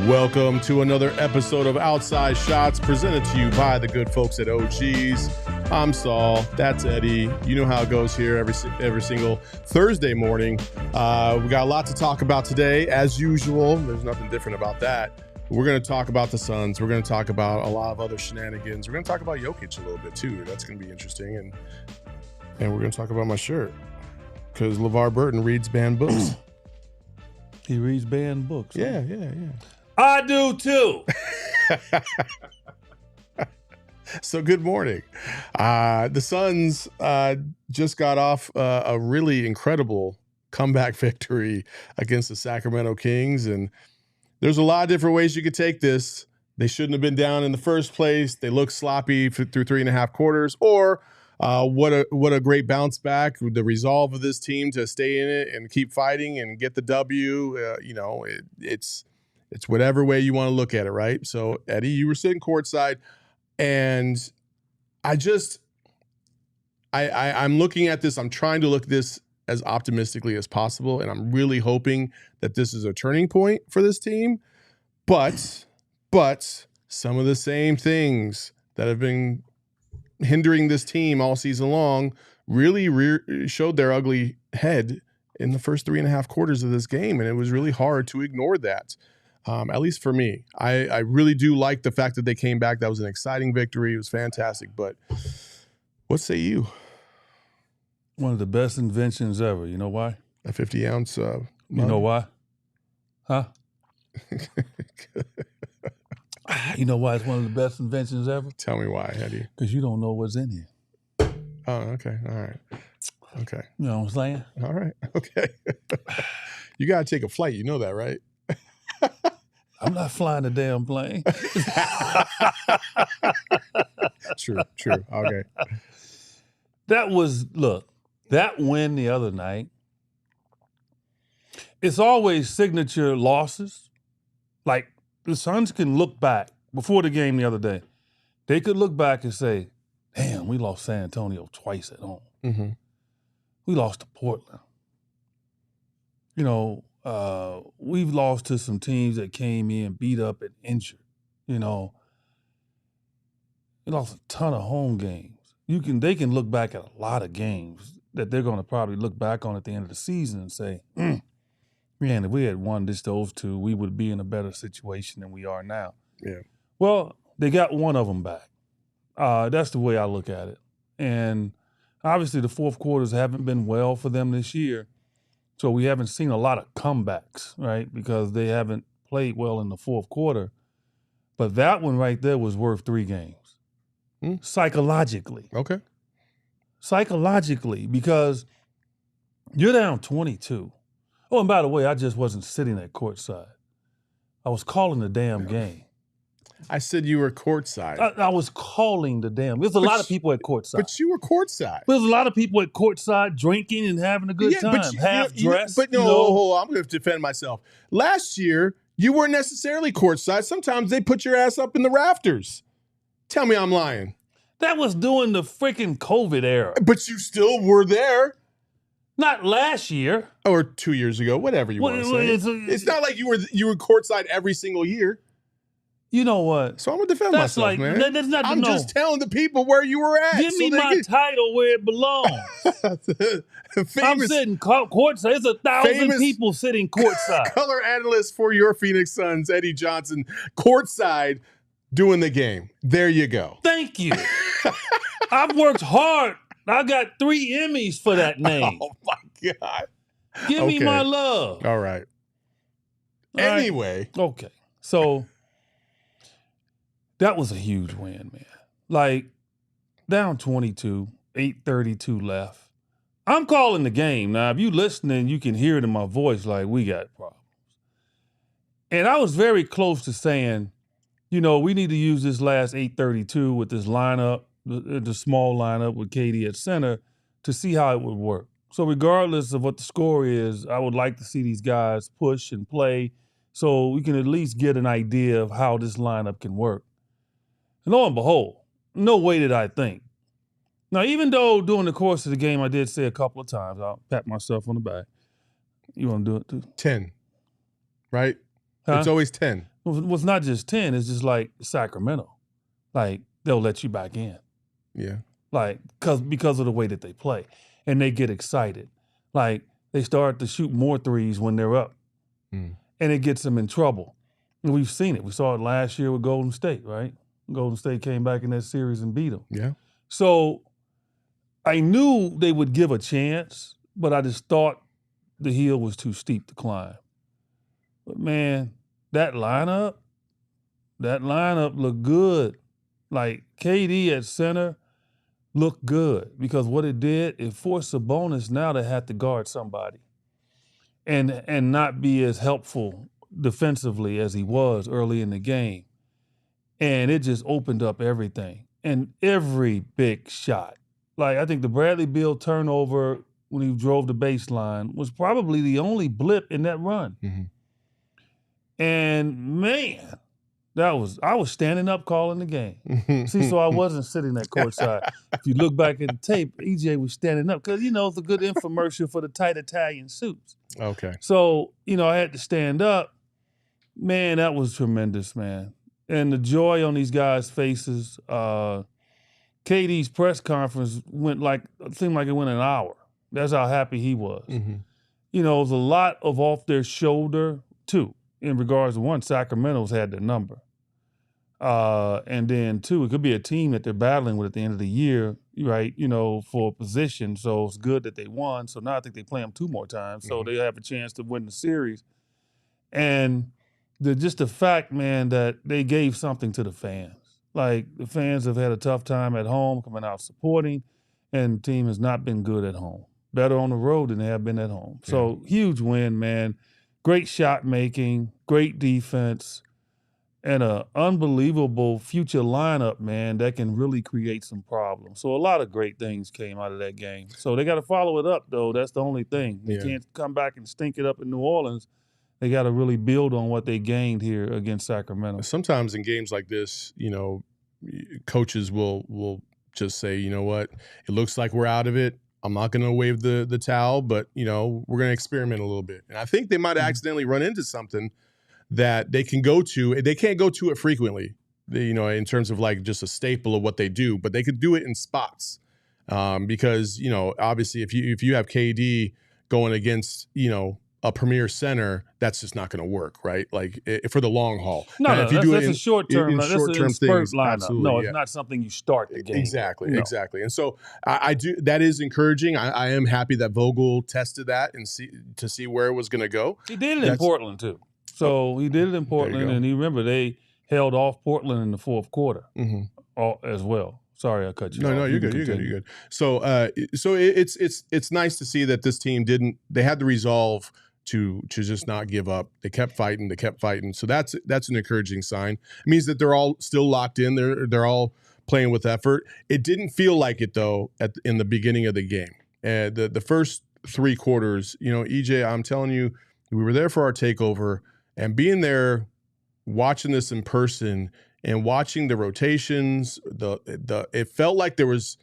Welcome to another episode of Outside Shots, presented to you by the good folks at OGs. I'm Saul. That's Eddie. You know how it goes here every single Thursday morning. We got a lot to talk about today, as usual. There's nothing different about that. We're going to talk about the Suns. We're going to talk about a lot of other shenanigans. We're going to talk about Jokic a little bit too. That's going to be interesting. And we're going to talk about my shirt because LeVar Burton reads banned books. He reads banned books. Yeah. I do too. So good morning. The Suns just got off a really incredible comeback victory against the Sacramento Kings. And there's a lot of different ways you could take this. They shouldn't have been down in the first place. They looked sloppy through 3.5 quarters. Or what a great bounce back. The resolve of this team to stay in it and keep fighting and get the W. It's whatever way you want to look at it, right? So, Eddie, you were sitting courtside, and I'm looking at this. I'm trying to look at this as optimistically as possible, and I'm really hoping that this is a turning point for this team. But some of the same things that have been hindering this team all season long really showed their ugly head in the first 3.5 quarters of this game, and it was really hard to ignore that. At least for me. I really do like the fact that they came back. That was an exciting victory. It was fantastic. But what say you? One of the best inventions ever. You know why? A 50-ounce You know why? Huh? You know why it's one of the best inventions ever? Tell me why, Eddie. Because you don't know what's in here. Oh, okay. All right. Okay. You know what I'm saying? All right. Okay. You got to take a flight. You know that, right? I'm not flying a damn plane. True. Okay. That win the other night, it's always signature losses. Like, the Suns can look back, before the game the other day, they could look back and say, damn, we lost San Antonio twice at home. Mm-hmm. We lost to Portland. You know, we've lost to some teams that came in beat up and injured. You know, we lost a ton of home games. They can look back at a lot of games that they're going to probably look back on at the end of the season and say, man, if we had won those two, we would be in a better situation than we are now. Yeah. Well, they got one of them back. That's the way I look at it. And obviously the fourth quarters haven't been well for them this year. So we haven't seen a lot of comebacks, right? Because they haven't played well in the fourth quarter. But that one right there was worth 3 games. Psychologically. Okay. Psychologically, because you're down 22. Oh, and by the way, I just wasn't sitting at courtside. I was calling the damn game. I said you were courtside. I was calling the damn. There's a lot of people at courtside. But you were courtside. There's a lot of people at courtside drinking and having a good time. Half dressed. But no, I'm going to defend myself. Last year, you weren't necessarily courtside. Sometimes they put your ass up in the rafters. Tell me I'm lying. That was during the freaking COVID era. But you still were there. Not last year. Or 2 years ago, whatever you want to say. It's not like you were courtside every single year. You know what? So I'm going to defend myself, man. That's not I'm just telling the people where you were at. Give me my title where it belongs. I'm sitting courtside. There's 1,000 people sitting courtside. Color analyst for your Phoenix Suns, Eddie Johnson, courtside doing the game. There you go. Thank you. I've worked hard. I got 3 Emmys for that name. Oh, my God. Give me my love. All right. Anyway. Right. Okay. So that was a huge win, man. Like, down 22, 8:32 left. I'm calling the game. Now, if you listening, you can hear it in my voice like we got problems. And I was very close to saying, we need to use this last 8:32 with this lineup, the small lineup with KD at center, to see how it would work. So regardless of what the score is, I would like to see these guys push and play so we can at least get an idea of how this lineup can work. And lo and behold, no way did I think. Now, even though during the course of the game I did say a couple of times, I'll pat myself on the back. You want to do it too? 10, right? Huh? It's always 10. Well, it's not just 10. It's just like Sacramento. Like, they'll let you back in. Yeah. Like, because of the way that they play. And they get excited. Like, they start to shoot more threes when they're up. And it gets them in trouble. And we've seen it. We saw it last year with Golden State, right? Golden State came back in that series and beat them. Yeah. So I knew they would give a chance, but I just thought the hill was too steep to climb. But, man, that lineup looked good. Like, KD at center looked good because what it did, it forced Sabonis now to have to guard somebody and not be as helpful defensively as he was early in the game. And it just opened up everything. And every big shot. Like, I think the Bradley Beal turnover when he drove the baseline was probably the only blip in that run. And, man, I was standing up calling the game. See, so I wasn't sitting at courtside. If you look back at the tape, EJ was standing up because, it's a good infomercial for the tight Italian suits. Okay. So, I had to stand up. Man, that was tremendous, man. And the joy on these guys' faces. KD's press conference seemed like it went an hour. That's how happy he was. It was a lot of off their shoulder, too. In regards to one, Sacramento's had their number. And then two, it could be a team that they're battling with at the end of the year, right, for a position. So it's good that they won. So now I think they play them 2 more times. So they have a chance to win the series. And just the fact, man, that they gave something to the fans. Like, the fans have had a tough time at home coming out supporting, and the team has not been good at home. Better on the road than they have been at home. So huge win, man. Great shot making, great defense, and an unbelievable future lineup, man, that can really create some problems. So a lot of great things came out of that game. So they got to follow it up, though. That's the only thing. They can't come back and stink it up in New Orleans. They got to really build on what they gained here against Sacramento. Sometimes in games like this, coaches will just say, you know what, it looks like we're out of it. I'm not going to wave the towel, but, we're going to experiment a little bit. And I think they might have accidentally run into something that they can go to. They can't go to it frequently, in terms of like just a staple of what they do, but they could do it in spots. Because, obviously if you have KD going against, a premier center, that's just not going to work, right? Like for the long haul. No, if you do that's it a short-term, that's short-term a spurt things, lineup. absolutely, No, it's not something you start the game. Exactly. And so I do. That is encouraging. I am happy that Vogel tested that and see where it was going to go. He did it in Portland too. So he did it in Portland, and you remember they held off Portland in the fourth quarter as well. Sorry, I cut you off. No, you're good. You're good. So, it's nice to see that this team they had the resolve to just not give up. They kept fighting. So that's an encouraging sign. It means that they're all still locked in. They're all playing with effort. It didn't feel like it though in the beginning of the game. The first 3 quarters, EJ, I'm telling you, we were there for our takeover, and being there, watching this in person and watching the rotations, it felt like there was,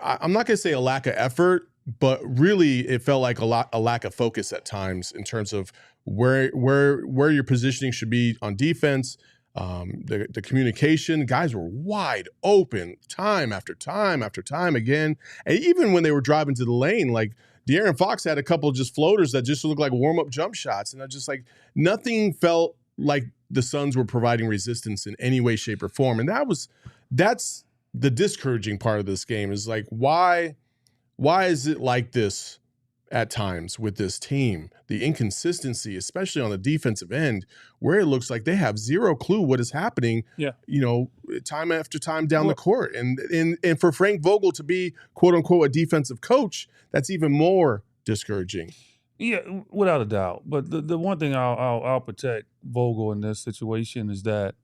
I'm not going to say a lack of effort, but really it felt like a lack of focus at times in terms of where your positioning should be on defense. The communication, guys were wide open time after time after time again. And even when they were driving to the lane, like De'Aaron Fox had a couple of just floaters that just looked like warm-up jump shots. And I just like, nothing felt like the Suns were providing resistance in any way, shape, or form. And that's the discouraging part of this game is like, why is it like this at times with this team? The inconsistency, especially on the defensive end, where it looks like they have zero clue what is happening, time after time down the court. And for Frank Vogel to be, quote unquote, a defensive coach, that's even more discouraging. Yeah, without a doubt. But the one thing I'll protect Vogel in this situation is that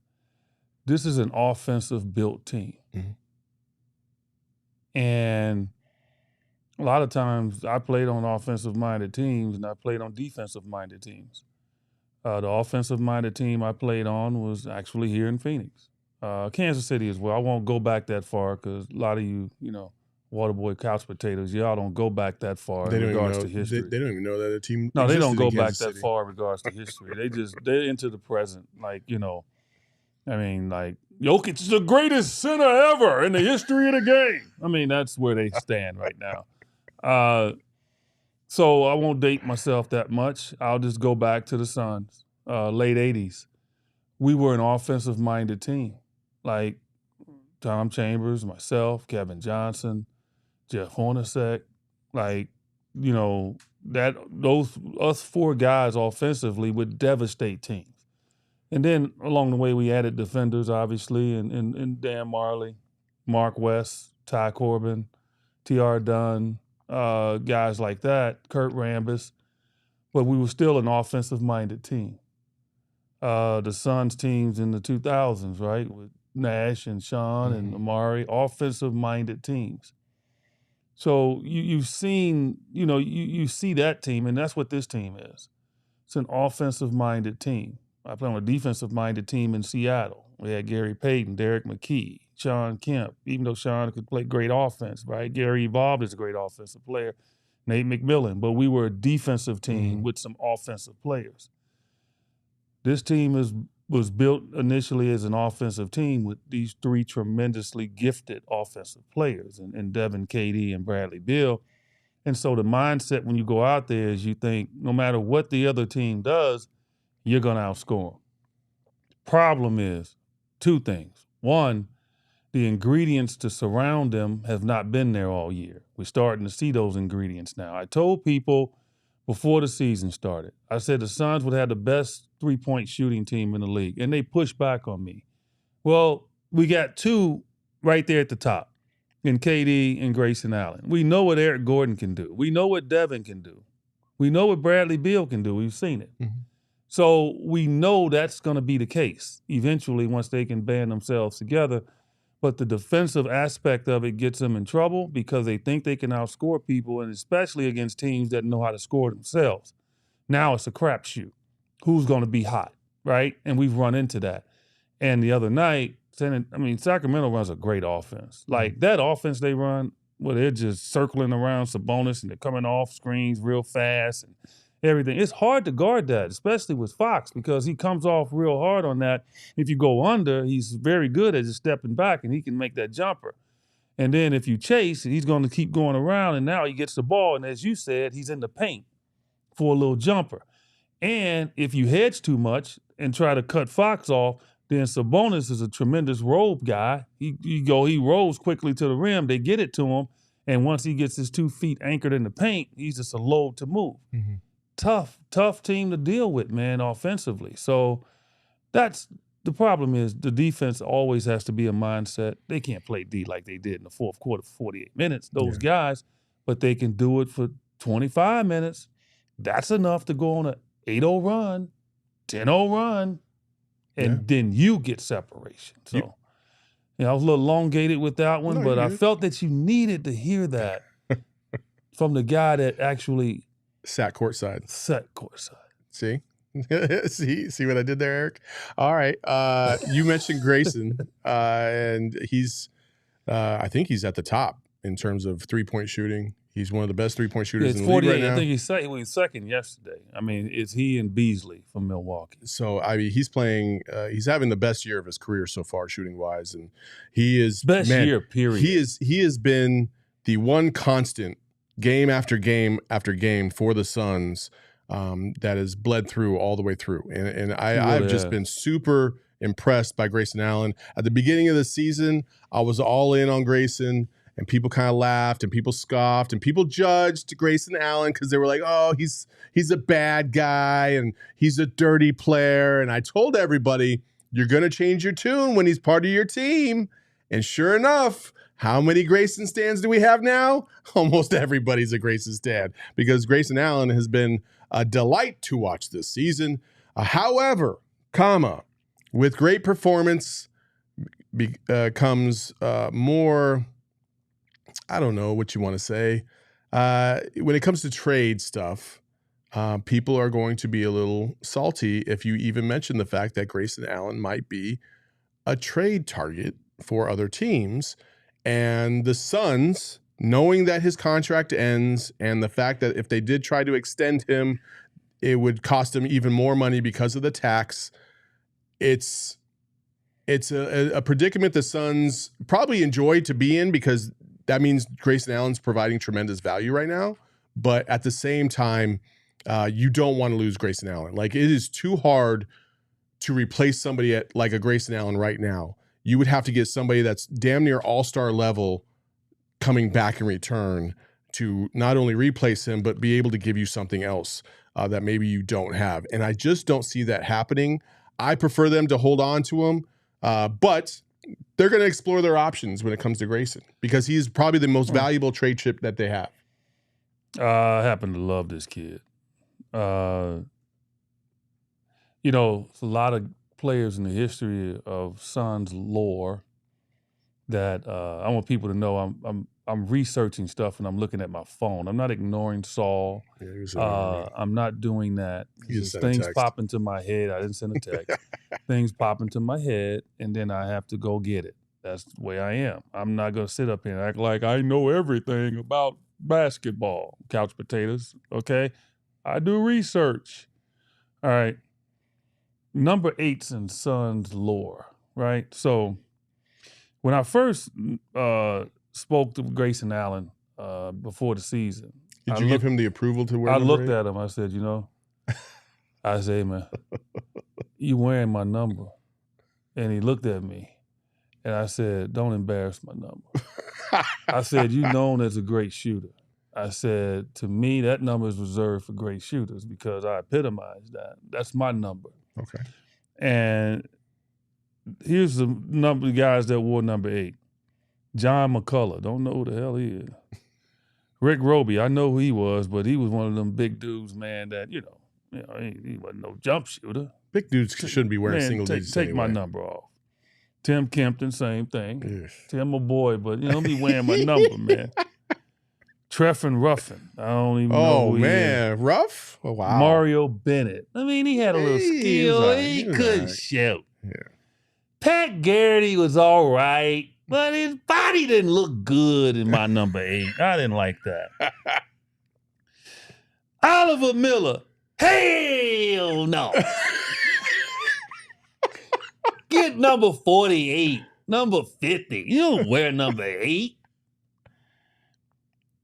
this is an offensive built team. Mhm. And a lot of times I played on offensive minded teams and I played on defensive minded teams. The offensive minded team I played on was actually here in Phoenix. Kansas City as well. I won't go back that far because a lot of you know, Waterboy couch potatoes, y'all don't go back that far in regards to history. They don't even know that a team. No, they don't existed go in back Kansas that City. far in regards to history. They're into the present. Like, you know, I mean, like, Jokic is the greatest center ever in the history of the game. I mean, that's where they stand right now. So I won't date myself that much. I'll just go back to the Suns, late 80s. We were an offensive-minded team. Like Tom Chambers, myself, Kevin Johnson, Jeff Hornacek. Like, you know, us four guys offensively would devastate teams. And then along the way, we added defenders, obviously, and Dan Marley, Mark West, Ty Corbin, T.R. Dunn, guys like that, Kurt Rambis. But we were still an offensive-minded team. The Suns teams in the 2000s, right, with Nash and Sean and Amari, offensive-minded teams. So you've seen, you know, you see that team, and that's what this team is. It's an offensive-minded team. I played on a defensive-minded team in Seattle. We had Gary Payton, Derek McKee, Sean Kemp, even though Sean could play great offense, right? Gary evolved as a great offensive player, Nate McMillan. But we were a defensive team with some offensive players. This team was built initially as an offensive team with these three tremendously gifted offensive players, and Devin, KD, and Bradley Beal. And so the mindset when you go out there is you think no matter what the other team does, you're going to outscore them. Problem is two things. One, the ingredients to surround them have not been there all year. We're starting to see those ingredients now. I told people before the season started, I said the Suns would have the best three-point shooting team in the league, and they pushed back on me. Well, we got two right there at the top, in KD and Grayson Allen. We know what Eric Gordon can do. We know what Devin can do. We know what Bradley Beal can do. We've seen it. Mm-hmm. So we know that's going to be the case eventually once they can band themselves together. But the defensive aspect of it gets them in trouble because they think they can outscore people, and especially against teams that know how to score themselves. Now it's a crapshoot. Who's going to be hot, right? And we've run into that. And the other night, Sacramento runs a great offense. Like that offense they run, where they're just circling around Sabonis and they're coming off screens real fast and everything. It's hard to guard that, especially with Fox, because he comes off real hard on that. If you go under, he's very good at just stepping back and he can make that jumper. And then if you chase, he's going to keep going around, and now he gets the ball, and as you said, he's in the paint for a little jumper. And if you hedge too much and try to cut Fox off, then Sabonis is a tremendous roll guy. He rolls quickly to the rim. They get it to him, and once he gets his 2 feet anchored in the paint, he's just a load to move. Mm-hmm. Tough team to deal with, man, offensively. So that's the problem is the defense always has to be a mindset. They can't play D like they did in the fourth quarter for 48 minutes, those guys, but they can do it for 25 minutes. That's enough to go on a 8-0 run, 10-0 run, and then you get separation. So, I was a little elongated with that one, but I felt that you needed to hear that from the guy that actually sat courtside. See? see what I did there, Eric? All right. You mentioned Grayson, and he's I think he's at the top in terms of three-point shooting. He's one of the best three-point shooters in the league right now. I think he was second yesterday. I mean, it's he and Beasley from Milwaukee. So, I mean, he's playing he's having the best year of his career so far shooting-wise, and he is best year, period. He has been the one constant game after game after game for the Suns that has bled through all the way through. And I've just been super impressed by Grayson Allen. At the beginning of the season, I was all in on Grayson, and people kind of laughed and people scoffed and people judged Grayson Allen because they were like, oh, he's a bad guy and he's a dirty player. And I told everybody, you're going to change your tune when he's part of your team. And sure enough, how many Grayson stands do we have now? Almost everybody's a Grayson stand because Grayson Allen has been a delight to watch this season. However, with great performance comes more, I don't know what you want to say. When it comes to trade stuff, people are going to be a little salty if you even mention the fact that Grayson Allen might be a trade target for other teams. And the Suns, knowing that his contract ends and the fact that if they did try to extend him, it would cost him even more money because of the tax. It's a predicament the Suns probably enjoy to be in because that means Grayson Allen's providing tremendous value right now. But at the same time, you don't want to lose Grayson Allen. Like, it is too hard to replace somebody at like a Grayson Allen right now. You would have to get somebody that's damn near all-star level coming back in return to not only replace him, but be able to give you something else that maybe you don't have. And I just don't see that happening. I prefer them to hold on to him, but they're going to explore their options when it comes to Grayson because he's probably the most valuable trade chip that they have. I happen to love this kid. You know, it's a lot of players in the history of Suns lore that I want people to know I'm researching stuff and I'm looking at my phone. I'm not ignoring Saul. I'm not doing that. Things pop into my head. I didn't send a text. Things pop into my head, and then I have to go get it. That's the way I am. I'm not going to sit up here and act like I know everything about basketball. Couch potatoes, okay? I do research. All right. Number 8's in Suns lore, right? So when I first spoke to Grayson Allen before the season. Did you give him the approval to wear I number looked 8? at him. I said, I said, hey, man, you wearing my number. And he looked at me. And I said, don't embarrass my number. I said, you known as a great shooter. I said, to me, that number is reserved for great shooters because I epitomize that. That's my number. Okay. And here's the number of guys that wore number 8. John McCullough. Don't know who the hell he is. Rick Roby. I know who he was, but he was one of them big dudes, man, that, he wasn't no jump shooter. Big dudes shouldn't be wearing single digits Take anyway. my number off. Tim Kempton, same thing. Ugh. Tim, my boy, but don't be wearing my number, man. Treffin Ruffin. I don't even know who he is. Ruff? Oh, wow. Mario Bennett. I mean, he had a little skill. He couldn't shoot. Yeah. Pat Garrity was all right, but his body didn't look good in my number 8. I didn't like that. Oliver Miller. Hell no. Get number 48, number 50. You don't wear number 8.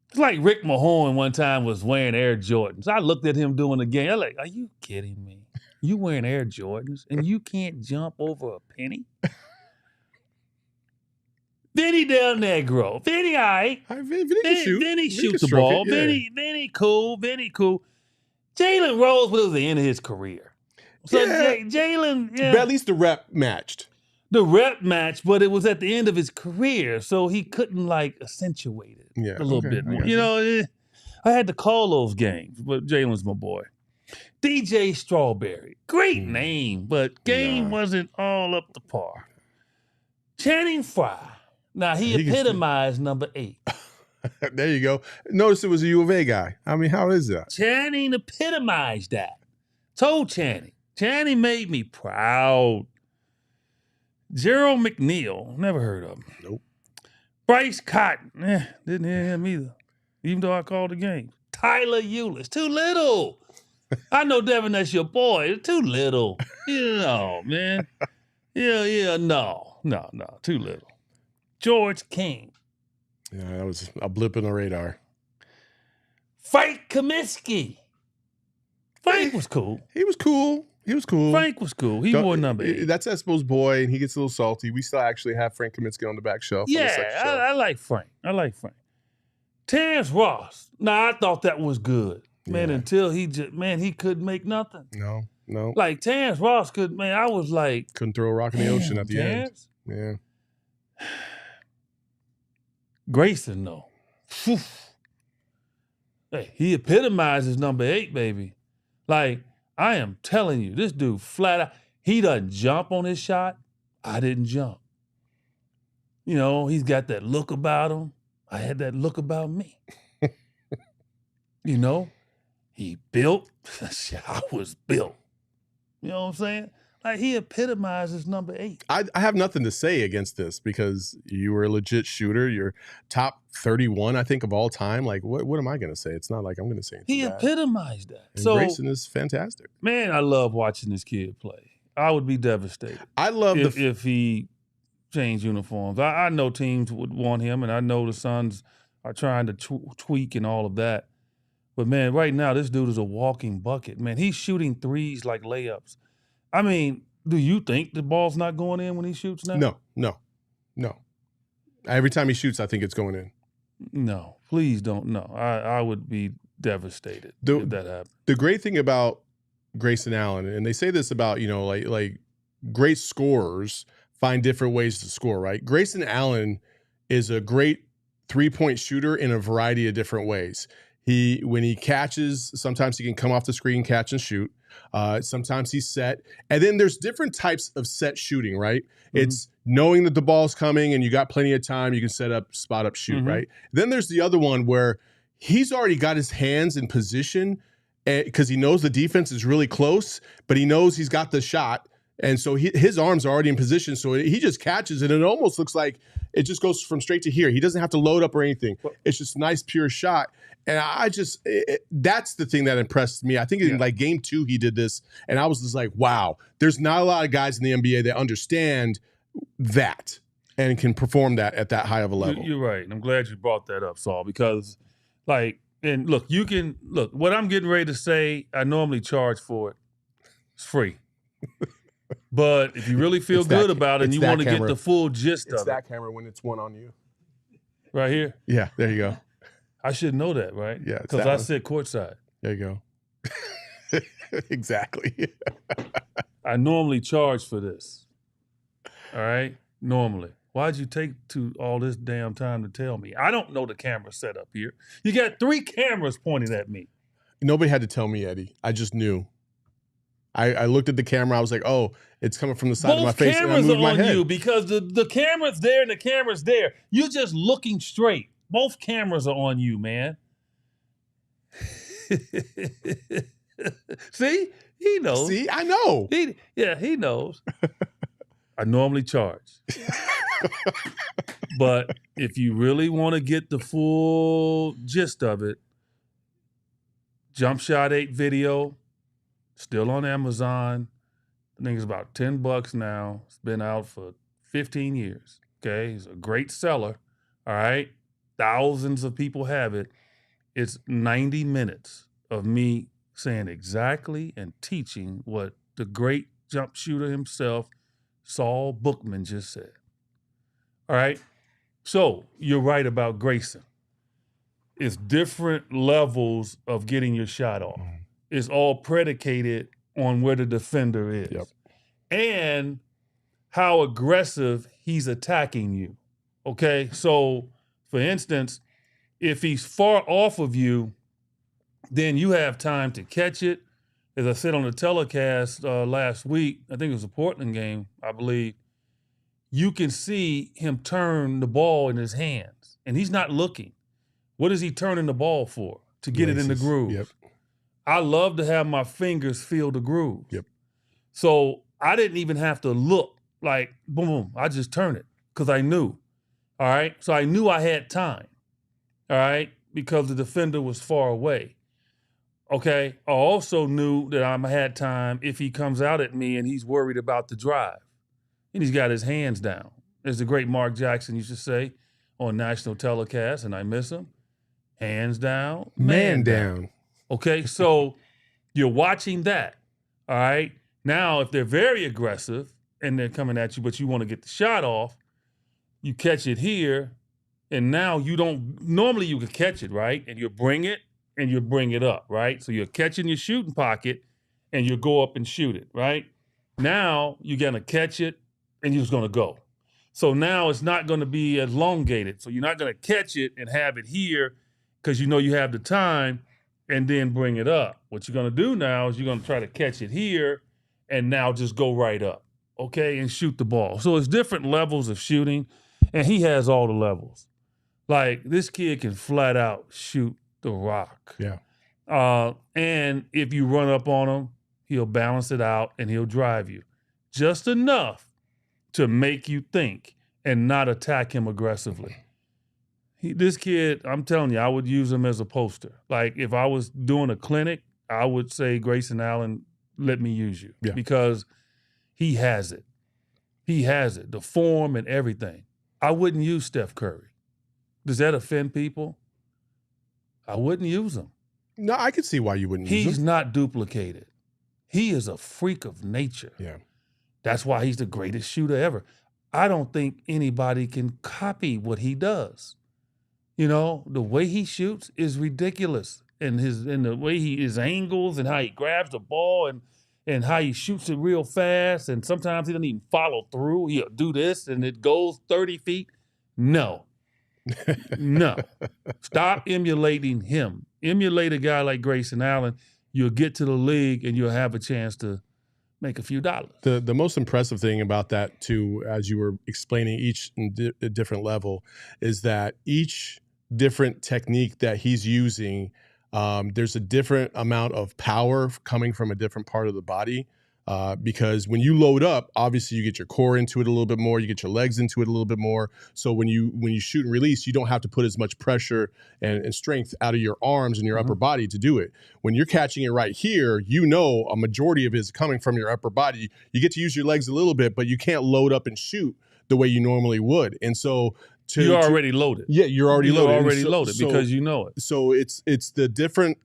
It's like Rick Mahorn one time was wearing Air Jordans. I looked at him doing the game. I'm like, are you kidding me? You wearing Air Jordans and you can't jump over a penny? Vinny Del Negro. Vinny, all right. Vinny can shoot. Vinny shoot the ball. Yeah. Vinny cool. Jalen Rose was at the end of his career. So Yeah. Jalen, But at least the rep matched. The rep match, but it was at the end of his career, so he couldn't accentuate it a little bit more. I had to call those games, but Jalen's my boy. DJ Strawberry, great name, but game wasn't all up to par. Channing Frye, now he epitomized number 8. There you go. Notice it was a U of A guy. I mean, how is that? Channing epitomized that. Told Channing. Channing made me proud. Gerald McNeil, never heard of him. Nope. Bryce Cotton, didn't hear him either, even though I called the game. Tyler Eulis, too little. I know, Devin, that's your boy. Too little. Man. No, too little. George King. Yeah, that was a blip in the radar. Frank Kaminsky. Frank was cool. He was cool. Frank was cool. He wore number 8. That's Espo's boy, and he gets a little salty. We still actually have Frank Kaminsky on the back shelf. Yeah, I like Frank. Terrence Ross. Now, I thought that was good. Man, until he couldn't make nothing. No. Like, Terrence Ross I was like... Couldn't throw a rock in the ocean at the Terrence? end. Yeah. Grayson, though. Whew. Hey, he epitomizes number 8, baby. Like, I am telling you, this dude flat out, he doesn't jump on his shot. I didn't jump. You know, he's got that look about him. I had that look about me. You know, he built. I was built. You know what I'm saying? Like, he epitomizes number 8. I have nothing to say against this because you were a legit shooter. You're top 31, I think, of all time. Like, what am I going to say? It's not like I'm going to say anything He bad. epitomized that. And So Grayson is fantastic. Man, I love watching this kid play. I would be devastated. I love if he changed uniforms. I know teams would want him, and I know the Suns are trying to tweak and all of that. But man, right now this dude is a walking bucket. Man, he's shooting threes like layups. I mean, do you think the ball's not going in when he shoots now? No. Every time he shoots, I think it's going in. No, please don't. No, I would be devastated if that happened. The great thing about Grayson Allen, and they say this about, you know, like great scorers find different ways to score, right? Grayson Allen is a great three-point shooter in a variety of different ways. When he catches, sometimes he can come off the screen, catch and shoot. Sometimes he's set. And then there's different types of set shooting, right? Mm-hmm. It's knowing that the ball's coming and you got plenty of time, you can set up, spot up, shoot, right? Then there's the other one where he's already got his hands in position because he knows the defense is really close, but he knows he's got the shot. And so his arms are already in position. So he just catches it. And it almost looks like it just goes from straight to here. He doesn't have to load up or anything. It's just a nice, pure shot. And that's the thing that impressed me. I think in like game 2, he did this. And I was just like, wow, there's not a lot of guys in the NBA that understand that and can perform that at that high of a level. You're right. And I'm glad you brought that up, Saul, because like, and look, what I'm getting ready to say, I normally charge for it. It's free. But if you really feel good about it and you want to get the full gist of it. It's that camera when it's one on you. Right here? Yeah, there you go. I should know that, right? Yeah. Because I sit courtside. There you go. Exactly. I normally charge for this. All right? Normally. Why'd you take all this damn time to tell me? I don't know the camera set up here. You got 3 cameras pointing at me. Nobody had to tell me, Eddie. I just knew. I looked at the camera. I was like, oh, it's coming from the side of my face. And I moved my head. Both cameras are on you because the camera's there and the camera's there. You're just looking straight. Both cameras are on you, man. See? He knows. See? I know. He knows. I normally charge. But if you really want to get the full gist of it, Jump Shot 8 video, still on Amazon. I think it's about $10 now. It's been out for 15 years. Okay, he's a great seller. All right, thousands of people have it. It's 90 minutes of me saying exactly and teaching what the great jump shooter himself, Saul Bookman, just said. All right, so you're right about Grayson. It's different levels of getting your shot off. It's all predicated on where the defender is and how aggressive he's attacking you. Okay, so for instance, if he's far off of you, then you have time to catch it. As I said on the telecast last week, I think it was a Portland game, I believe, you can see him turn the ball in his hands, and he's not looking. What is he turning the ball for? To get it in the groove. Yep. I love to have my fingers feel the groove. Yep. So I didn't even have to look like, boom, I just turn it because I knew. All right. So I knew I had time. All right. Because the defender was far away. Okay. I also knew that I had time if he comes out at me and he's worried about the drive and he's got his hands down. As the great Mark Jackson used to say on national telecast, and I miss him, hands down, man down. Okay, so you're watching that, all right? Now, if they're very aggressive and they're coming at you, but you want to get the shot off, you catch it here, and now you don't, normally you could catch it, right? And you bring it, and you bring it up, right? So you're catching your shooting pocket, and you go up and shoot it, right? Now, you're going to catch it, and you're just going to go. So now it's not going to be elongated. So you're not going to catch it and have it here because you know you have the time and then bring it up. What you're going to do now is you're going to try to catch it here and now just go right up, okay, and shoot the ball. So it's different levels of shooting, and he has all the levels. Like, this kid can flat out shoot the rock. Yeah. And if you run up on him, he'll balance it out and he'll drive you. Just enough to make you think and not attack him aggressively. This kid, I'm telling you, I would use him as a poster. Like, if I was doing a clinic, I would say, Grayson Allen, let me use you. Yeah. Because he has it. He has it, the form and everything. I wouldn't use Steph Curry. Does that offend people? I wouldn't use him. No, I could see why you wouldn't use him. He's not duplicated. He is a freak of nature. Yeah. That's why he's the greatest shooter ever. I don't think anybody can copy what he does. You know, the way he shoots is ridiculous. And the way his angles and how he grabs the ball and how he shoots it real fast. And sometimes he doesn't even follow through. He'll do this and it goes 30 feet. No. No. Stop emulating him. Emulate a guy like Grayson Allen. You'll get to the league and you'll have a chance to make a few dollars. The most impressive thing about that, too, as you were explaining each different level, is that each different technique that he's using, there's a different amount of power coming from a different part of the body. Because when you load up, obviously you get your core into it a little bit more, you get your legs into it a little bit more. So when you shoot and release, you don't have to put as much pressure and strength out of your arms and your upper body to do it. When you're catching it right here, you know a majority of it is coming from your upper body. You get to use your legs a little bit, but you can't load up and shoot the way you normally would. And so you're already loaded. Yeah, you're already loaded. You're already loaded because you know it. So it's the different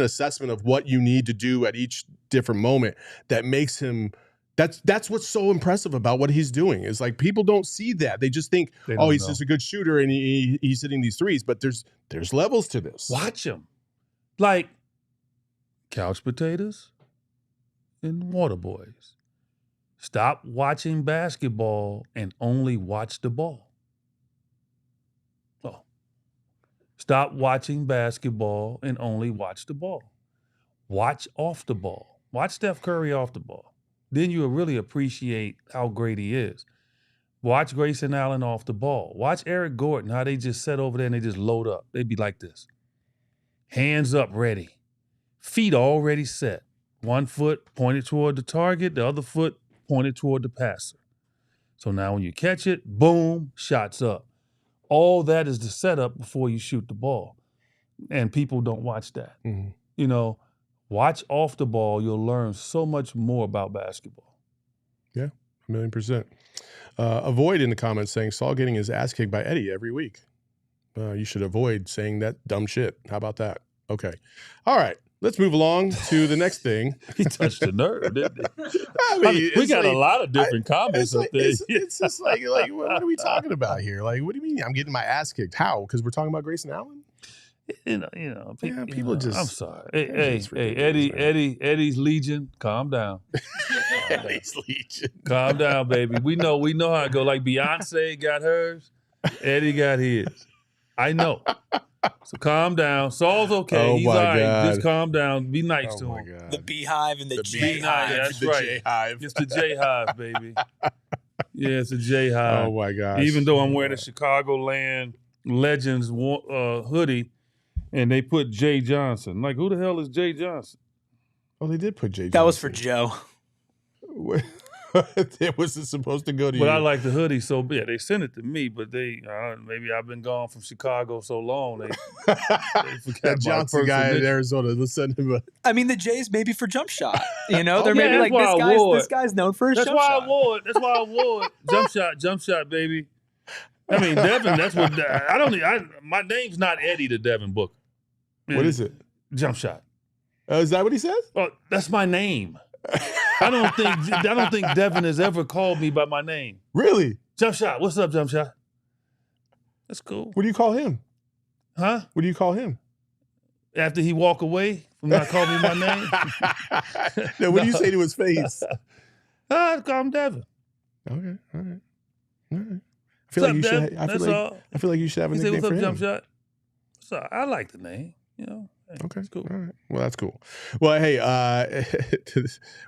assessment of what you need to do at each different moment that makes him. That's what's so impressive about what he's doing. Is like people don't see that. They just think, oh, he's just a good shooter and he's hitting these threes. But there's levels to this. Watch him, like couch potatoes and water boys. Stop watching basketball and only watch the ball. Stop watching basketball and only watch the ball. Watch off the ball. Watch Steph Curry off the ball. Then you'll really appreciate how great he is. Watch Grayson Allen off the ball. Watch Eric Gordon, how they just sit over there and they just load up. They'd be like this. Hands up, ready. Feet already set. One foot pointed toward the target, the other foot pointed toward the passer. So now when you catch it, boom, shots up. All that is the setup before you shoot the ball. And people don't watch that. Mm-hmm. You know, watch off the ball. You'll learn so much more about basketball. Yeah, 1,000,000%. Avoid in the comments saying Saul getting his ass kicked by Eddie every week. You should avoid saying that dumb shit. How about that? Okay. All right. Let's move along to the next thing. He touched a nerve, didn't he? I mean, we got a lot of different comments up there. It's just like what are we talking about here? Like, what do you mean I'm getting my ass kicked? How? Because we're talking about Grayson Allen? People just. I'm sorry. Hey, Eddie's Legion. Calm down. Eddie's Legion. Calm down, baby. We know how it go. Like Beyonce got hers, Eddie got his. I know. So calm down. Saul's okay. He's all right. God. Just calm down. Be nice to him. God. The beehive and the J-hive. That's the right. J-hive. It's the J-hive, baby. Yeah, it's a J-hive. Oh, my gosh. Even though I'm wearing a Chicagoland Legends hoodie, and they put Jay Johnson. Like, who the hell is Jay Johnson? Oh, they did put Jay Johnson. That was for Joe. It wasn't supposed to go to you. But I like the hoodie so bad. They sent it to me, but maybe I've been gone from Chicago so long. They forgot that Johnson guy in Arizona. Let's send him I mean, the J's maybe for jump shot. You know, they're maybe like this guy's known for his jump shot. That's why I wore it. Jump shot, baby. I mean, Devin. That's what my name's not Eddie the Devin Booker. What is it? Jump shot. Is that what he says? Well, that's my name. I don't think Devin has ever called me by my name. Really? Jump shot. What's up, jump shot? That's cool. What do you call him? Huh? What do you call him? After he walk away from not calling me my name? No, what do you say to his face? I call him Devin. Okay, all right. All right. I feel like you should. I feel like you should have a You say, nickname what's for up, him. Jump Shot? So I like the name. You know. Hey, Okay, it's cool. All right. Well, that's cool. Well, hey,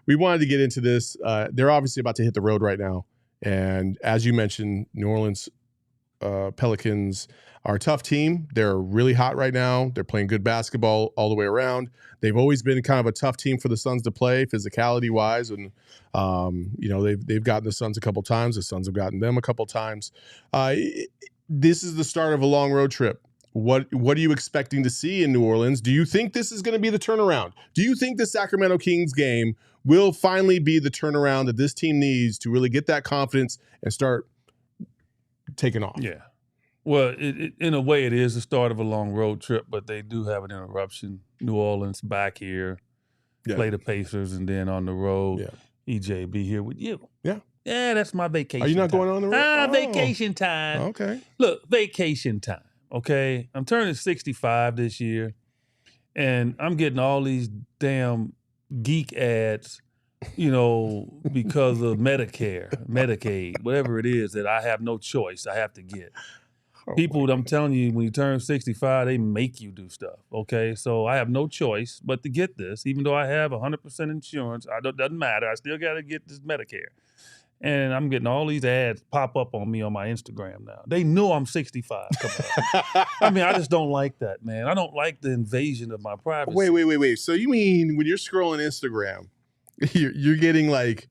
we wanted to get into this. They're obviously about to hit the road right now, and as you mentioned, New Orleans Pelicans are a tough team. They're really hot right now. They're playing good basketball all the way around. They've always been kind of a tough team for the Suns to play, physicality wise, and they've gotten the Suns a couple times. The Suns have gotten them a couple times. This is the start of a long road trip. What are you expecting to see in New Orleans? Do you think this is going to be the turnaround? Do you think the Sacramento Kings game will finally be the turnaround that this team needs to really get that confidence and start taking off? Yeah. Well, in a way, it is the start of a long road trip, but they do have an interruption. New Orleans back here, play the Pacers, and then on the road, EJ be here with you. Yeah. Yeah, that's my vacation. Are you not time. going on the road? Vacation time. Okay. Look, vacation time. Okay, I'm turning 65 this year, and I'm getting all these damn geek ads, because of Medicare, Medicaid, whatever it is that I have no choice. I have to get. People, I'm telling you, when you turn 65, they make you do stuff, okay? So I have no choice but to get this, even though I have 100% insurance. Doesn't matter. I still got to get this Medicare. And I'm getting all these ads pop up on me on my Instagram now. They know I'm 65 coming up. I mean, I just don't like that, man. I don't like the invasion of my privacy. Wait. So you mean when you're scrolling Instagram, you're getting like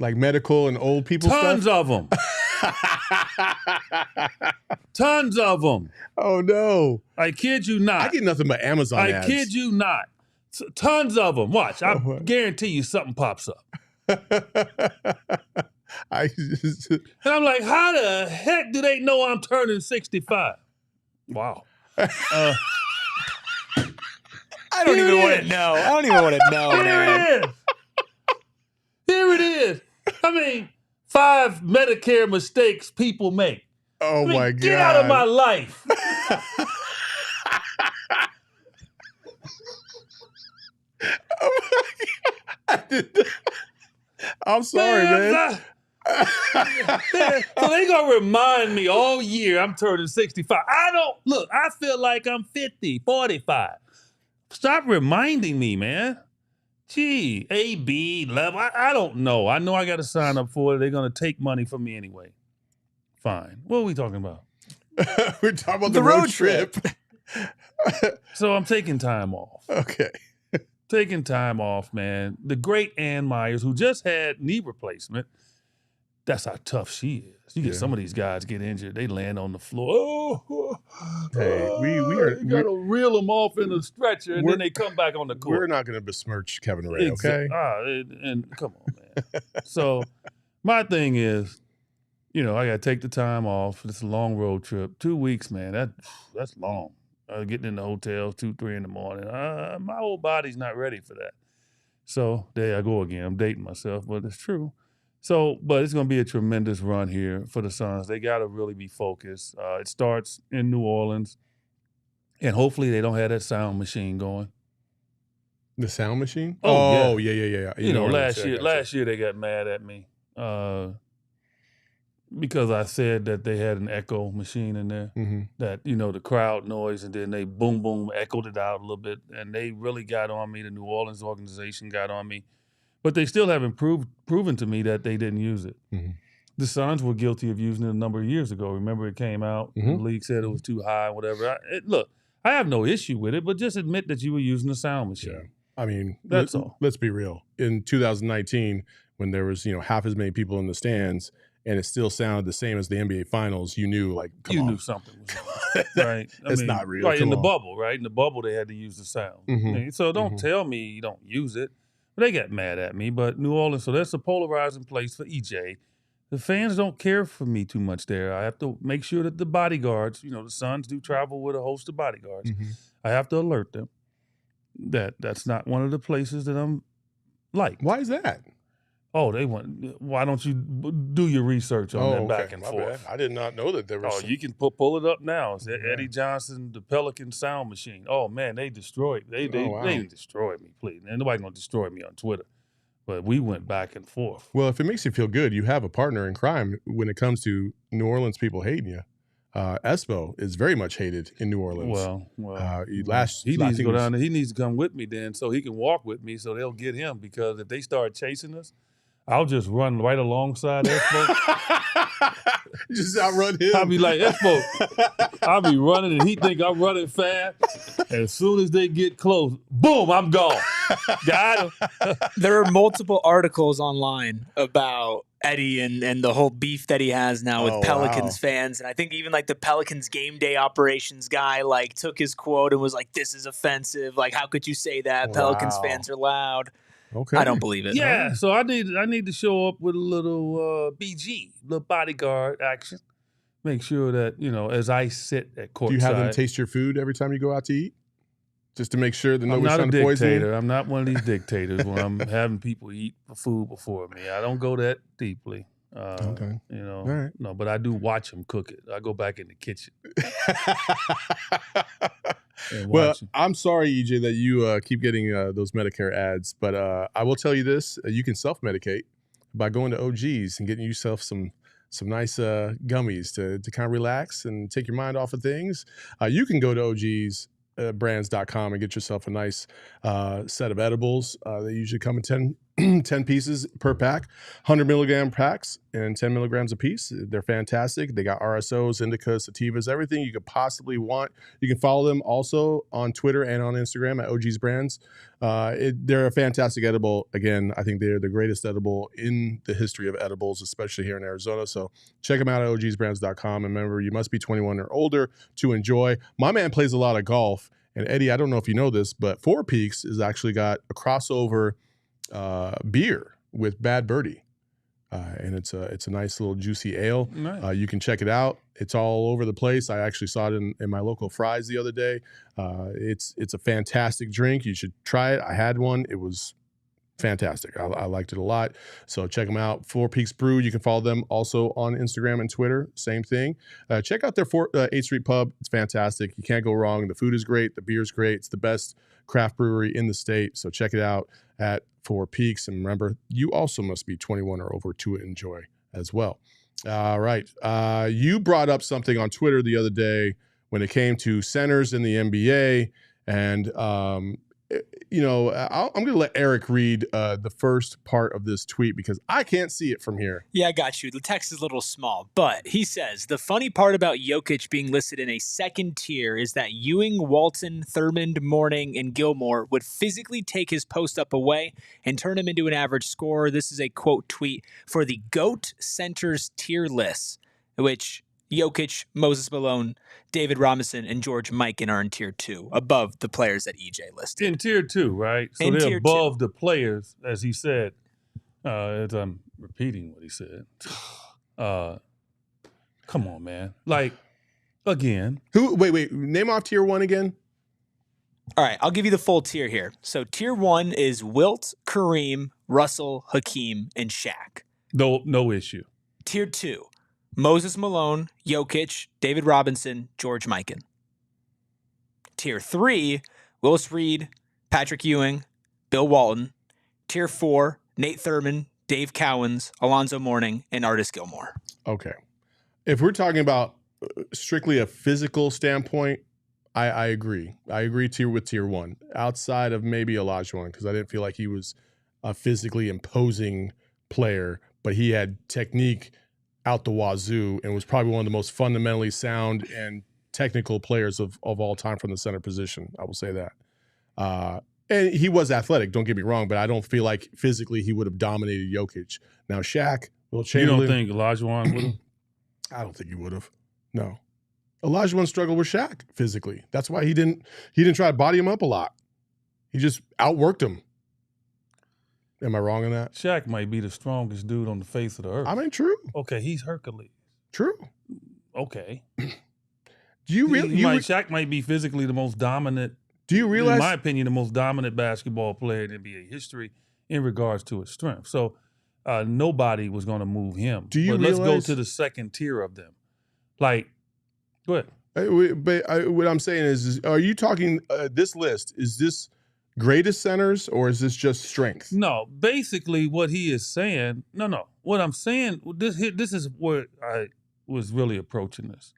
medical and old people Tons stuff? of them. Tons of them. Oh, no. I kid you not. I get nothing but Amazon ads. I kid you not. Tons of them. Watch. I guarantee you something pops up. And I'm like, how the heck do they know I'm turning 65? Wow. I don't even want to know. I don't even want to know, man. Here it is. I mean, 5 Medicare mistakes people make. Oh, my God. Get out of my life. Oh, my God. I'm sorry, man. So they gonna remind me all year I'm turning 65. I feel like I'm 50, 45. Stop reminding me, man. Gee, A, B, level. I don't know. I know I got to sign up for it. They're going to take money from me anyway. Fine. What are we talking about? We're talking about the road trip. So I'm taking time off. Okay. Taking time off, man. The great Ann Myers, who just had knee replacement, that's how tough she is. You get some of these guys get injured, they land on the floor. Hey, we got to reel them off in a stretcher, and then they come back on the court. We're not going to besmirch Kevin Ray, okay? And come on, man. So my thing is, I got to take the time off. It's a long road trip. 2 weeks, man. That's long. Getting in the hotel 2, 3 in the morning. My old body's not ready for that. So there I go again. I'm dating myself, but it's true. So, but it's going to be a tremendous run here for the Suns. They got to really be focused. It starts in New Orleans, and hopefully they don't have that sound machine going. The sound machine? Oh yeah. Last year they got mad at me because I said that they had an echo machine in there, that, the crowd noise, and then they boom, echoed it out a little bit, and they really got on me. The New Orleans organization got on me. But they still haven't proven to me that they didn't use it. The Suns were guilty of using it a number of years ago. Remember, it came out, the league said it was too high, whatever. Look, I have no issue with it, but just admit that you were using a sound machine. Yeah. I mean, that's all. Let's be real. In 2019, when there was, half as many people in the stands, and it still sounded the same as the NBA Finals, you knew, come on. Knew something was wrong, right? It's not real. Right, in the bubble, right? In the bubble, they had to use the sound. So don't tell me you don't use it. They got mad at me, but New Orleans, so that's a polarizing place for EJ. The fans don't care for me too much there. I have to make sure that the bodyguards, the Suns do travel with a host of bodyguards. I have to alert them that that's not one of the places that I'm liked. Why is that? Oh, why don't you do your research on that back and forth? Bad. I did not know that there was. Oh, you can pull it up now. It's Eddie Johnson, the Pelican sound machine. Oh man, they destroyed. They destroyed me. Please, and nobody's gonna destroy me on Twitter, But we went back and forth. Well, if it makes you feel good, you have a partner in crime when it comes to New Orleans people hating you. Espo is very much hated in New Orleans. He last needs to go down there. He needs to come with me then so he can walk with me so they'll get him, because if they start chasing us, I'll just run right alongside Espo. Just outrun him. I'll be like, Espo, I'll be running and he think I'm running fast. As soon as they get close, boom, I'm gone. Got him. There are multiple articles online about Eddie and the whole beef that he has now with Pelicans fans. And I think even like the Pelicans game day operations guy like took his quote and was like, this is offensive. Like, how could you say that? Pelicans fans are loud. Okay. I don't believe it. Yeah, so I need to show up with a little BG, little bodyguard action. Make sure that, as I sit at courtside. Do you have them taste your food every time you go out to eat? Just to make sure that nobody's trying to poison you? I'm not a dictator. I'm not one of these dictators where I'm having people eat food before me. I don't go that deeply. Okay. All right. No, but I do watch them cook it. I go back in the kitchen. Well, I'm sorry, EJ, that you keep getting those Medicare ads, but I will tell you this: you can self-medicate by going to OG's and getting yourself some nice gummies to kind of relax and take your mind off of things. You can go to OG's. brands.com and get yourself a nice set of edibles. They usually come in 10 pieces per pack, 100 milligram packs and 10 milligrams a piece. They're fantastic. They got RSOs, indicas, sativas, everything you could possibly want. You can follow them also on Twitter and on Instagram at OG's Brands. They're a fantastic edible. Again, I think they're the greatest edible in the history of edibles, especially here in Arizona. So check them out at ogsbrands.com. And remember, you must be 21 or older to enjoy. My man plays a lot of golf. And Eddie, I don't know if you know this, but Four Peaks has actually got a crossover beer with Bad Birdie. And it's a nice little juicy ale. Nice. You can check it out. It's all over the place. I actually saw it in my local Fry's the other day. It's a fantastic drink. You should try it. I had one. It was fantastic. I liked it a lot. So check them out. Four Peaks Brew. You can follow them also on Instagram and Twitter. Same thing. Check out their 8th Street Pub. It's fantastic. You can't go wrong. The food is great. The beer is great. It's the best craft brewery in the state. So check it out at Four Peaks. And remember, you also must be 21 or over to enjoy as well. All right. You brought up something on Twitter the other day when it came to centers in the NBA. And I'm going to let Eric read the first part of this tweet because I can't see it from here. Yeah, I got you. The text is a little small, but he says, the funny part about Jokic being listed in a second tier is that Ewing, Walton, Thurmond, Mourning, and Gilmore would physically take his post up away and turn him into an average scorer. This is a quote tweet for the GOAT centers tier list, which Jokic, Moses Malone, David Robinson, and George Mikan are in tier 2, above the players that EJ listed. In tier 2, right? So they're above the players, as he said. As I'm repeating what he said. Come on, man. Like, again. Wait. Name off tier 1 again. All right, I'll give you the full tier here. So tier 1 is Wilt, Kareem, Russell, Hakeem, and Shaq. No issue. Tier 2. Moses Malone, Jokic, David Robinson, George Mikan. Tier 3, Willis Reed, Patrick Ewing, Bill Walton. Tier 4, Nate Thurmond, Dave Cowens, Alonzo Mourning, and Artis Gilmore. Okay. If we're talking about strictly a physical standpoint, I agree. I agree with tier 1. Outside of maybe Olajuwon, because I didn't feel like he was a physically imposing player, but he had technique out the wazoo and was probably one of the most fundamentally sound and technical players of all time from the center position. I will say that. And he was athletic, don't get me wrong, but I don't feel like physically he would have dominated Jokic. Now, Shaq, Will Chamberlain. You don't think Olajuwon would have? I don't think he would have. No. Olajuwon struggled with Shaq physically. That's why he didn't try to body him up a lot. He just outworked him. Am I wrong in that? Shaq might be the strongest dude on the face of the earth. I mean, true. Okay, he's Hercules. True. Okay. Do you really? Shaq might be physically the most dominant. Do you realize? In my opinion, the most dominant basketball player in NBA history in regards to his strength. So nobody was going to move him. Do you realize? Let's go to the second tier of them. Like, go ahead. But what I'm saying is are you talking this list? Is this greatest centers, or is this just strength? No, basically what he is saying, no. What I'm saying, this is where I was really approaching this.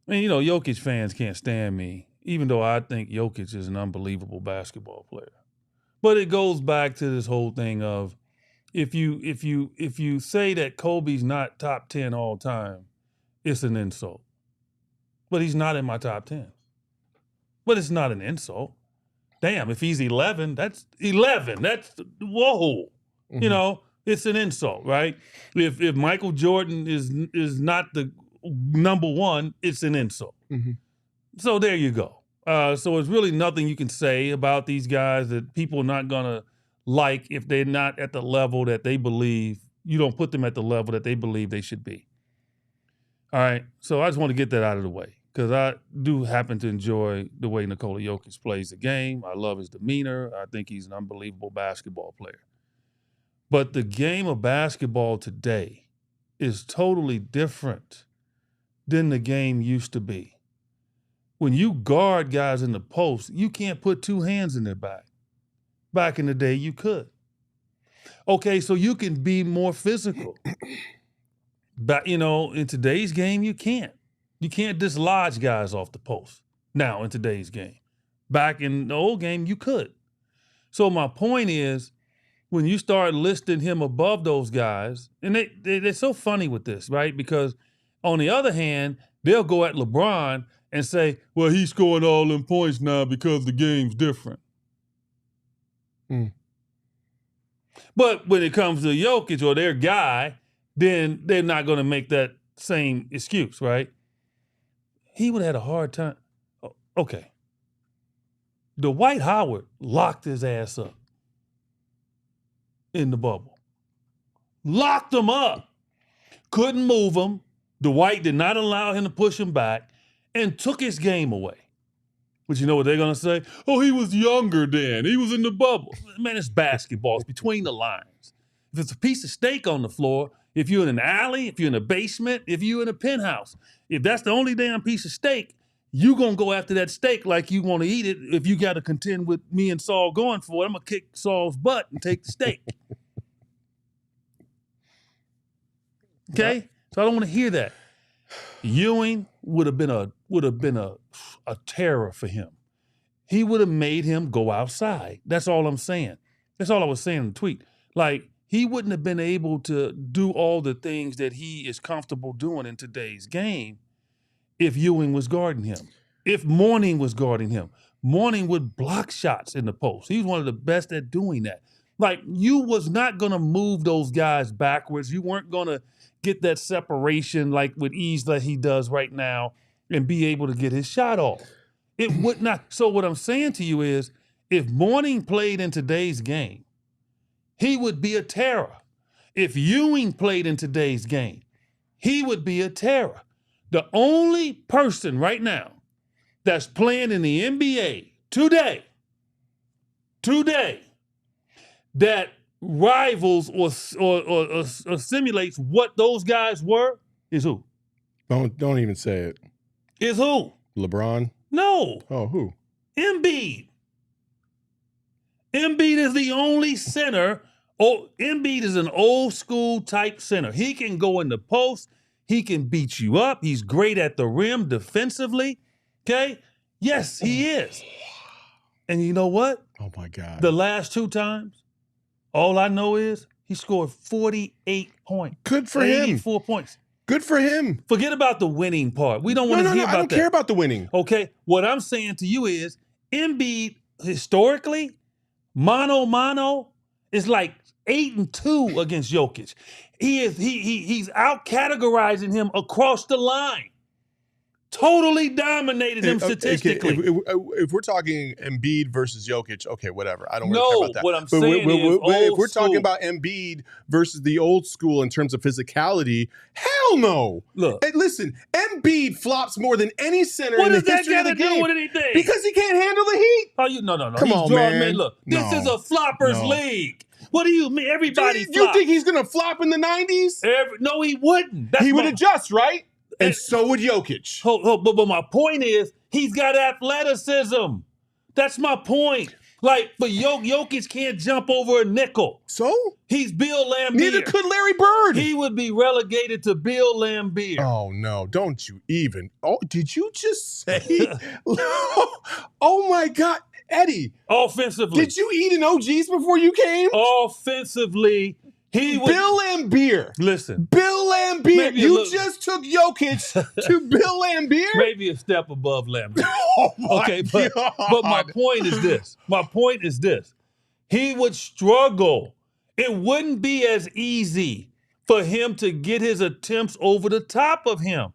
I mean, Jokic fans can't stand me, even though I think Jokic is an unbelievable basketball player. But it goes back to this whole thing of if you say that Kobe's not top 10 all time, it's an insult. But he's not in my top 10. But it's not an insult. Damn, if he's 11, that's 11. That's, whoa. Mhm. It's an insult, right? If Michael Jordan is not the number one, it's an insult. Mhm. So there you go. So it's really nothing you can say about these guys that people are not going to like if they're not at the level that they believe. You don't put them at the level that they believe they should be. All right. So I just want to get that out of the way because I do happen to enjoy the way Nikola Jokic plays the game. I love his demeanor. I think he's an unbelievable basketball player. But the game of basketball today is totally different than the game used to be. When you guard guys in the post, you can't put two hands in their back. Back in the day, you could. Okay, so you can be more physical. But, in today's game, you can't. You can't dislodge guys off the post now in today's game. Back in the old game, you could. So my point is, when you start listing him above those guys, and they're so funny with this, right? Because on the other hand, they'll go at LeBron and say, well, he's scoring all them points now because the game's different. But when it comes to Jokic or their guy, then they're not going to make that same excuse, right? He would have had a hard time. Okay. Dwight Howard locked his ass up in the bubble. Locked him up. Couldn't move him. Dwight did not allow him to push him back and took his game away. But you know what they're going to say? Oh, he was younger then. He was in the bubble. Man, it's basketball. It's between the lines. If it's a piece of steak on the floor, if you're in an alley, if you're in a basement, if you're in a penthouse, if that's the only damn piece of steak, you're going to go after that steak like you want to eat it. If you got to contend with me and Saul going for it, I'm going to kick Saul's butt and take the steak. Okay? So I don't want to hear that. Ewing would have been a terror for him. He would have made him go outside. That's all I'm saying. That's all I was saying in the tweet. Like, he wouldn't have been able to do all the things that he is comfortable doing in today's game if Ewing was guarding him. If Mourning was guarding him. Mourning would block shots in the post. He was one of the best at doing that. Like, you was not going to move those guys backwards. You weren't going to get that separation like with ease that he does right now and be able to get his shot off. It would not. So what I'm saying to you is, if Mourning played in today's game, he would be a terror. If Ewing played in today's game, he would be a terror. The only person right now that's playing in the NBA today, that rivals or simulates what those guys were is who? Don't even say it. Is who? LeBron? No. Oh, who? Embiid. Embiid is the only center. Oh, Embiid is an old school type center. He can go in the post. He can beat you up. He's great at the rim defensively. Okay? Yes, he is. And you know what? Oh, my God. The last two times, all I know is he scored 48 points. Good for him. 84 points. Good for him. Forget about the winning part. We don't want to hear about that. I don't care about the winning. Okay? What I'm saying to you is Embiid, historically, mano, is like 8-2 against Jokic. He's out-categorizing him across the line. Totally dominated him statistically. If we're talking Embiid versus Jokic, okay, whatever. I don't really care about that. What I'm saying is if we're talking about Embiid versus the old school in terms of physicality, hell no. Look. Hey, listen, Embiid flops more than any center in the history of the game. What does that got to do with anything? Because he can't handle the heat. Oh, no. Come on, man. Look, this is a floppers league. What do you mean? Everybody flops. You think he's going to flop in the 90s? No, he wouldn't. He would adjust, right? And so would Jokic. But my point is, he's got athleticism. That's my point. Like, but Jokic can't jump over a nickel. So? He's Bill Laimbeer. Neither could Larry Bird. He would be relegated to Bill Laimbeer. Oh, no. Don't you even. Oh, did you just say? Oh, my God. Eddie. Offensively. Did you eat an OG's before you came? Offensively, he would. Bill Laimbeer. Listen. Bill Laimbeer. You just took Jokic to Bill Laimbeer? Maybe a step above Laimbeer. Oh, my okay, God. but my point is this. He would struggle. It wouldn't be as easy for him to get his attempts over the top of him.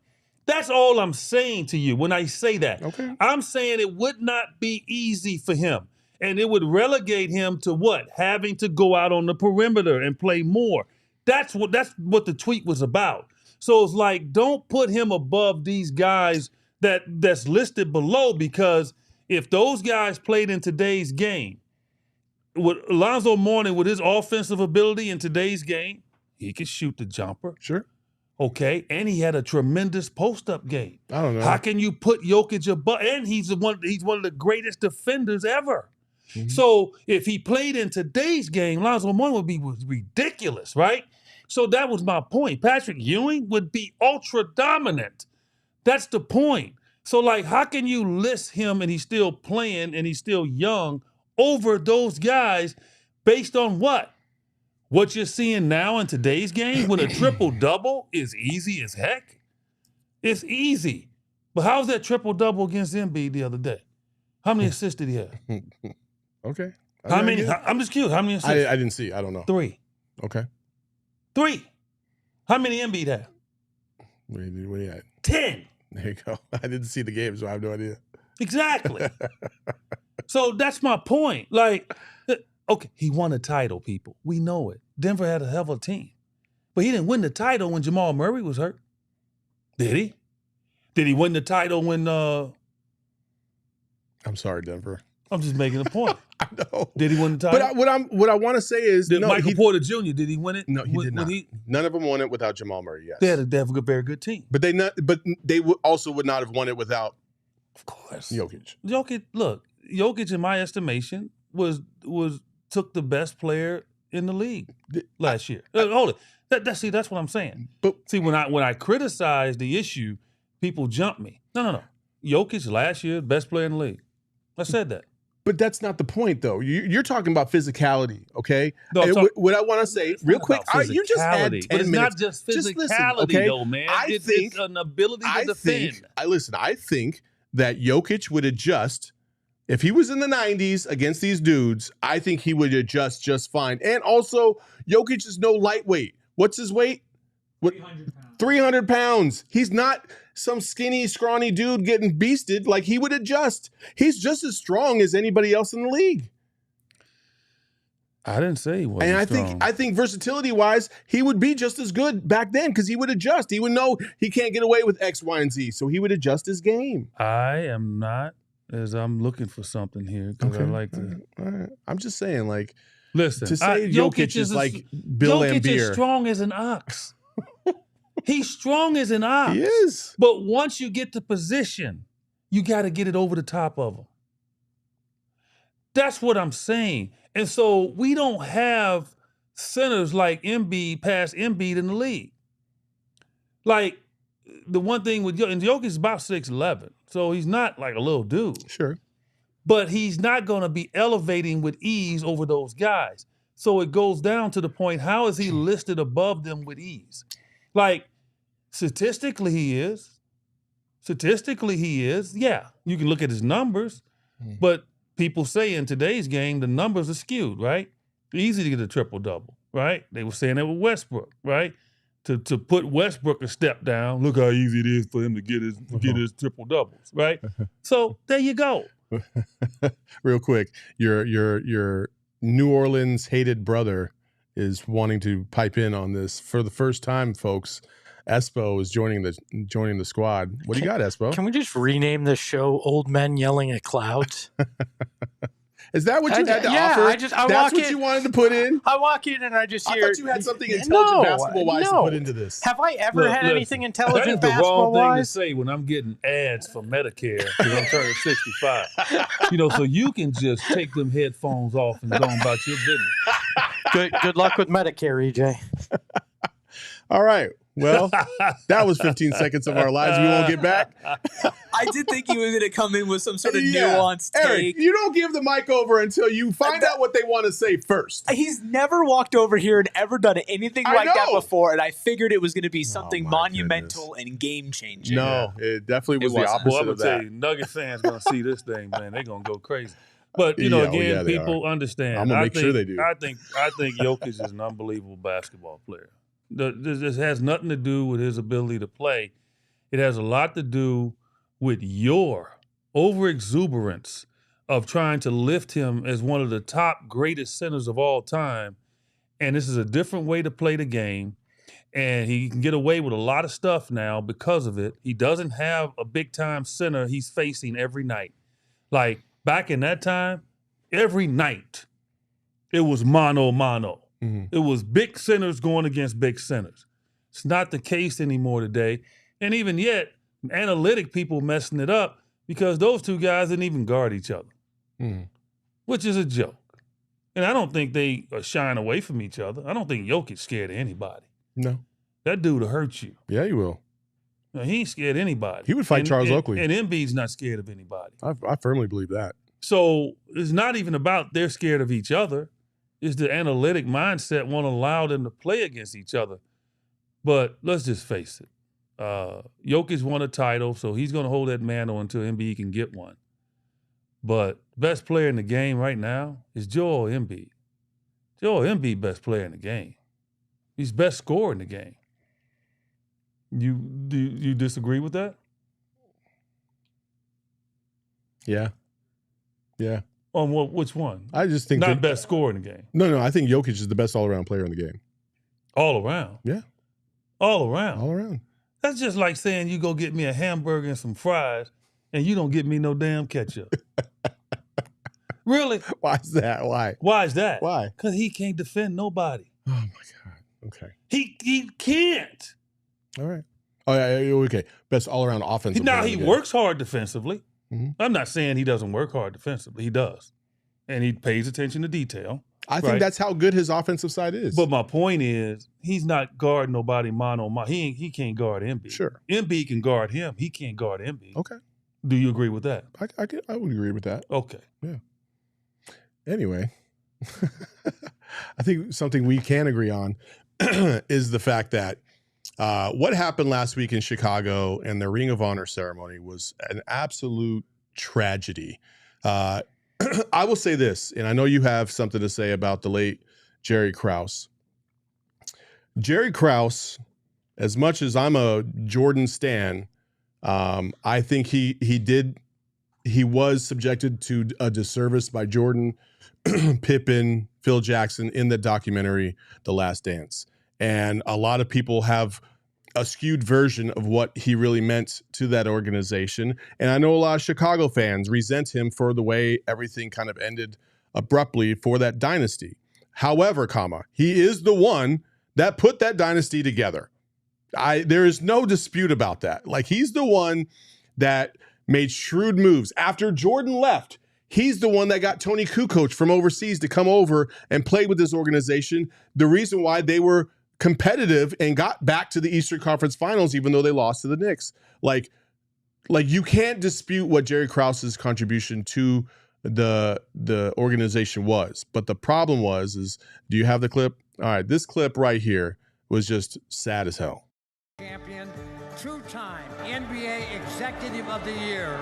That's all I'm saying to you when I say that. Okay. I'm saying it would not be easy for him. And it would relegate him to what? Having to go out on the perimeter and play more. That's what the tweet was about. So it's like, don't put him above these guys that's listed below, because if those guys played in today's game, with Alonzo Mourning, with his offensive ability in today's game, he could shoot the jumper. Sure. Okay, and he had a tremendous post-up game. I don't know. How can you put Jokic above? And he's one of the greatest defenders ever. Mm-hmm. So if he played in today's game, Alonzo Mourning was ridiculous, right? So that was my point. Patrick Ewing would be ultra dominant. That's the point. So, like, how can you list him and he's still playing and he's still young over those guys based on what? What you're seeing now in today's game when a triple-double is easy as heck? It's easy. But how's that triple-double against Embiid the other day? How many assists did he have? Okay. How many? I'm just curious. How many assists? I didn't see. I don't know. 3. Okay. 3. How many Embiid had? What are you at? 10. There you go. I didn't see the game, so I have no idea. Exactly. So that's my point. Like, okay, he won a title, people. We know it. Denver had a hell of a team. But he didn't win the title when Jamal Murray was hurt. Did he? Did he win the title when I'm sorry, Denver. I'm just making a point. I know. Did he win the title? But what I want to say is, Michael Porter Jr., did he win it? No, he did not. None of them won it without Jamal Murray. Yes, they have a very good team. But they also would not have won it without, of course, Jokic. Jokic, in my estimation, took the best player in the league last year. Hold it. That's what I'm saying. But see, when I criticize the issue, people jump me. No. Jokic last year, best player in the league. I said that. But that's not the point, though. You're talking about physicality, okay? No, what I want to say, real quick, you just had 10 minutes. It's not just physicality, though, man. It's an ability to defend. I think that Jokic would adjust. If he was in the 90s against these dudes, I think he would adjust just fine. And also, Jokic is no lightweight. What's his weight? 300 pounds. 300 pounds. He's not some skinny, scrawny dude getting beasted. Like, he would adjust. He's just as strong as anybody else in the league. I didn't say he wasn't strong. I think versatility-wise, he would be just as good back then because he would adjust. He would know he can't get away with X, Y, and Z, so he would adjust his game. I am not, as I'm looking for something here because I like to. All right. I'm just saying, like, listen, to say Jokic is like Bill Laimbeer. Jokic is strong as an ox. He's strong as an ox. He is. But once you get to position, you got to get it over the top of him. That's what I'm saying. And so we don't have centers like Embiid, past Embiid in the league. Like, the one thing with Jokic is about 6'11", so he's not like a little dude. Sure. But he's not going to be elevating with ease over those guys. So it goes down to the point, how is he listed above them with ease? Like, statistically he is. Yeah, you can look at his numbers, but people say in today's game, the numbers are skewed, right? Easy to get a triple-double, right? They were saying that with Westbrook, right? To put Westbrook a step down, look how easy it is for him to get his triple-doubles, right? So there you go. Real quick, your New Orleans hated brother is wanting to pipe in on this for the first time, folks. Espo is joining the squad. What do you got, Espo? Can we just rename the show "Old Men Yelling at Clouds"? Is that what you had to yeah, offer? I That's walk what in, you wanted to put in? I walk in and I just hear. I thought you had something intelligent basketball-wise to put into this. Have I ever had anything intelligent that is the wrong thing to basketball-wise? say when I'm getting ads for Medicare because I'm turning 65. So you can just take them headphones off and go on about your business. Good luck with Medicare, EJ. All right. Well, that was 15 seconds of our lives we won't get back. I did think you were going to come in with some sort of nuanced Eric, take. you don't give the mic over until you find out what they want to say first. He's never walked over here and ever done anything like that before, and I figured it was going to be something monumental and game-changing. No, it definitely was the opposite well, I'm of gonna that. tell you, Nugget fans going to see this thing, man. They're going to go crazy. But, again, people understand. I'm going to make sure they do. I think Jokic is an unbelievable basketball player. This has nothing to do with his ability to play. It has a lot to do with your overexuberance of trying to lift him as one of the top greatest centers of all time. And this is a different way to play the game. And he can get away with a lot of stuff now because of it. He doesn't have a big-time center he's facing every night. Like, back in that time, every night, it was mano-mano. Mm-hmm. It was big centers going against big centers. It's not the case anymore today. And even yet, analytic people messing it up because those two guys didn't even guard each other, which is a joke. And I don't think they are shying away from each other. I don't think Jokic's scared of anybody. No. That dude will hurt you. Yeah, he will. No, he ain't scared of anybody. He would fight Charles Oakley. And Embiid's not scared of anybody. I firmly believe that. So it's not even about they're scared of each other. It's the analytic mindset won't allow them to play against each other. But let's just face it. Jokic won a title, so he's going to hold that mantle until Embiid can get one. But best player in the game right now is Joel Embiid. Joel Embiid, best player in the game. He's best scorer in the game. Do you disagree with that? Yeah. Yeah. On which one? I just think not best scorer in the game. No, I think Jokic is the best all-around player in the game. All around? Yeah. All around? All around. That's just like saying you go get me a hamburger and some fries and you don't get me no damn ketchup. Really? Why is that? Why? Why is that? Why? Because he can't defend nobody. Oh, my God. Okay. He can't. All right. Oh, yeah, okay. Best all-around offensive player. Now, he works hard defensively. Mm-hmm. I'm not saying he doesn't work hard defensively. He does. And he pays attention to detail. I think that's how good his offensive side is. But my point is, he's not guarding nobody mano-a-mano. He can't guard Embiid. Sure. Embiid can guard him. He can't guard Embiid. Okay. Do you agree with that? I would agree with that. Okay. Yeah. Anyway, I think something we can agree on is the fact that what happened last week in Chicago and the Ring of Honor ceremony was an absolute tragedy. I will say this, and I know you have something to say about the late Jerry Krause. Jerry Krause, as much as I'm a Jordan stan, I think he was subjected to a disservice by Jordan, Pippen, Phil Jackson in the documentary The Last Dance. And a lot of people have a skewed version of what he really meant to that organization. And I know a lot of Chicago fans resent him for the way everything kind of ended abruptly for that dynasty. However, he is the one that put that dynasty together. There is no dispute about that. Like, he's the one that made shrewd moves. After Jordan left, he's the one that got Tony Kukoc from overseas to come over and play with this organization. The reason why they were competitive and got back to the Eastern Conference Finals, even though they lost to the Knicks. Like you can't dispute what Jerry Krause's contribution to the organization was. But the problem is, do you have the clip? All right, this clip right here was just sad as hell. Champion, two-time NBA Executive of the Year,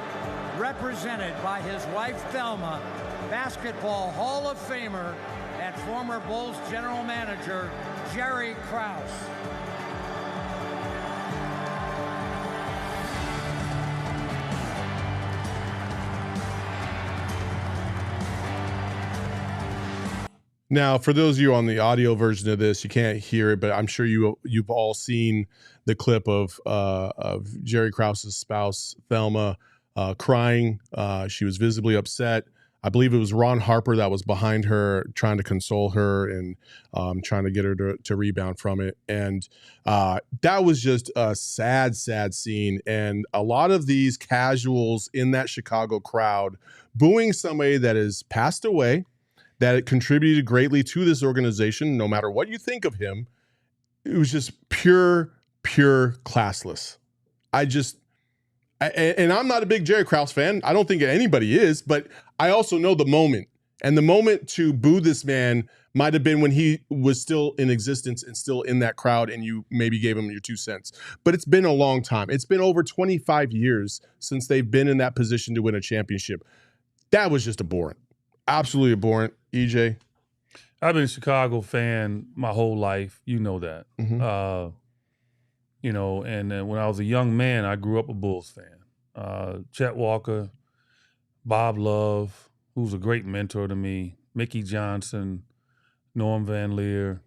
represented by his wife Thelma, Basketball Hall of Famer, and former Bulls general manager Jerry Krause. Now, for those of you on the audio version of this, you can't hear it, but I'm sure you've all seen the clip of Jerry Krause's spouse, Thelma, crying. She was visibly upset. I believe it was Ron Harper that was behind her, trying to console her and trying to get her to rebound from it. And that was just a sad, sad scene. And a lot of these casuals in that Chicago crowd booing somebody that has passed away, that it contributed greatly to this organization, no matter what you think of him. It was just pure classless. And I'm not a big Jerry Krause fan. I don't think anybody is, but I also know the moment. And the moment to boo this man might have been when he was still in existence and still in that crowd, and you maybe gave him your 2 cents. But it's been a long time. It's been over 25 years since they've been in that position to win a championship. That was just abhorrent. Absolutely abhorrent. EJ? I've been a Chicago fan my whole life. You know that. Mm-hmm. You know, and when I was a young man, I grew up a Bulls fan. Chet Walker, Bob Love, who's a great mentor to me, Mickey Johnson, Norm Van Leer,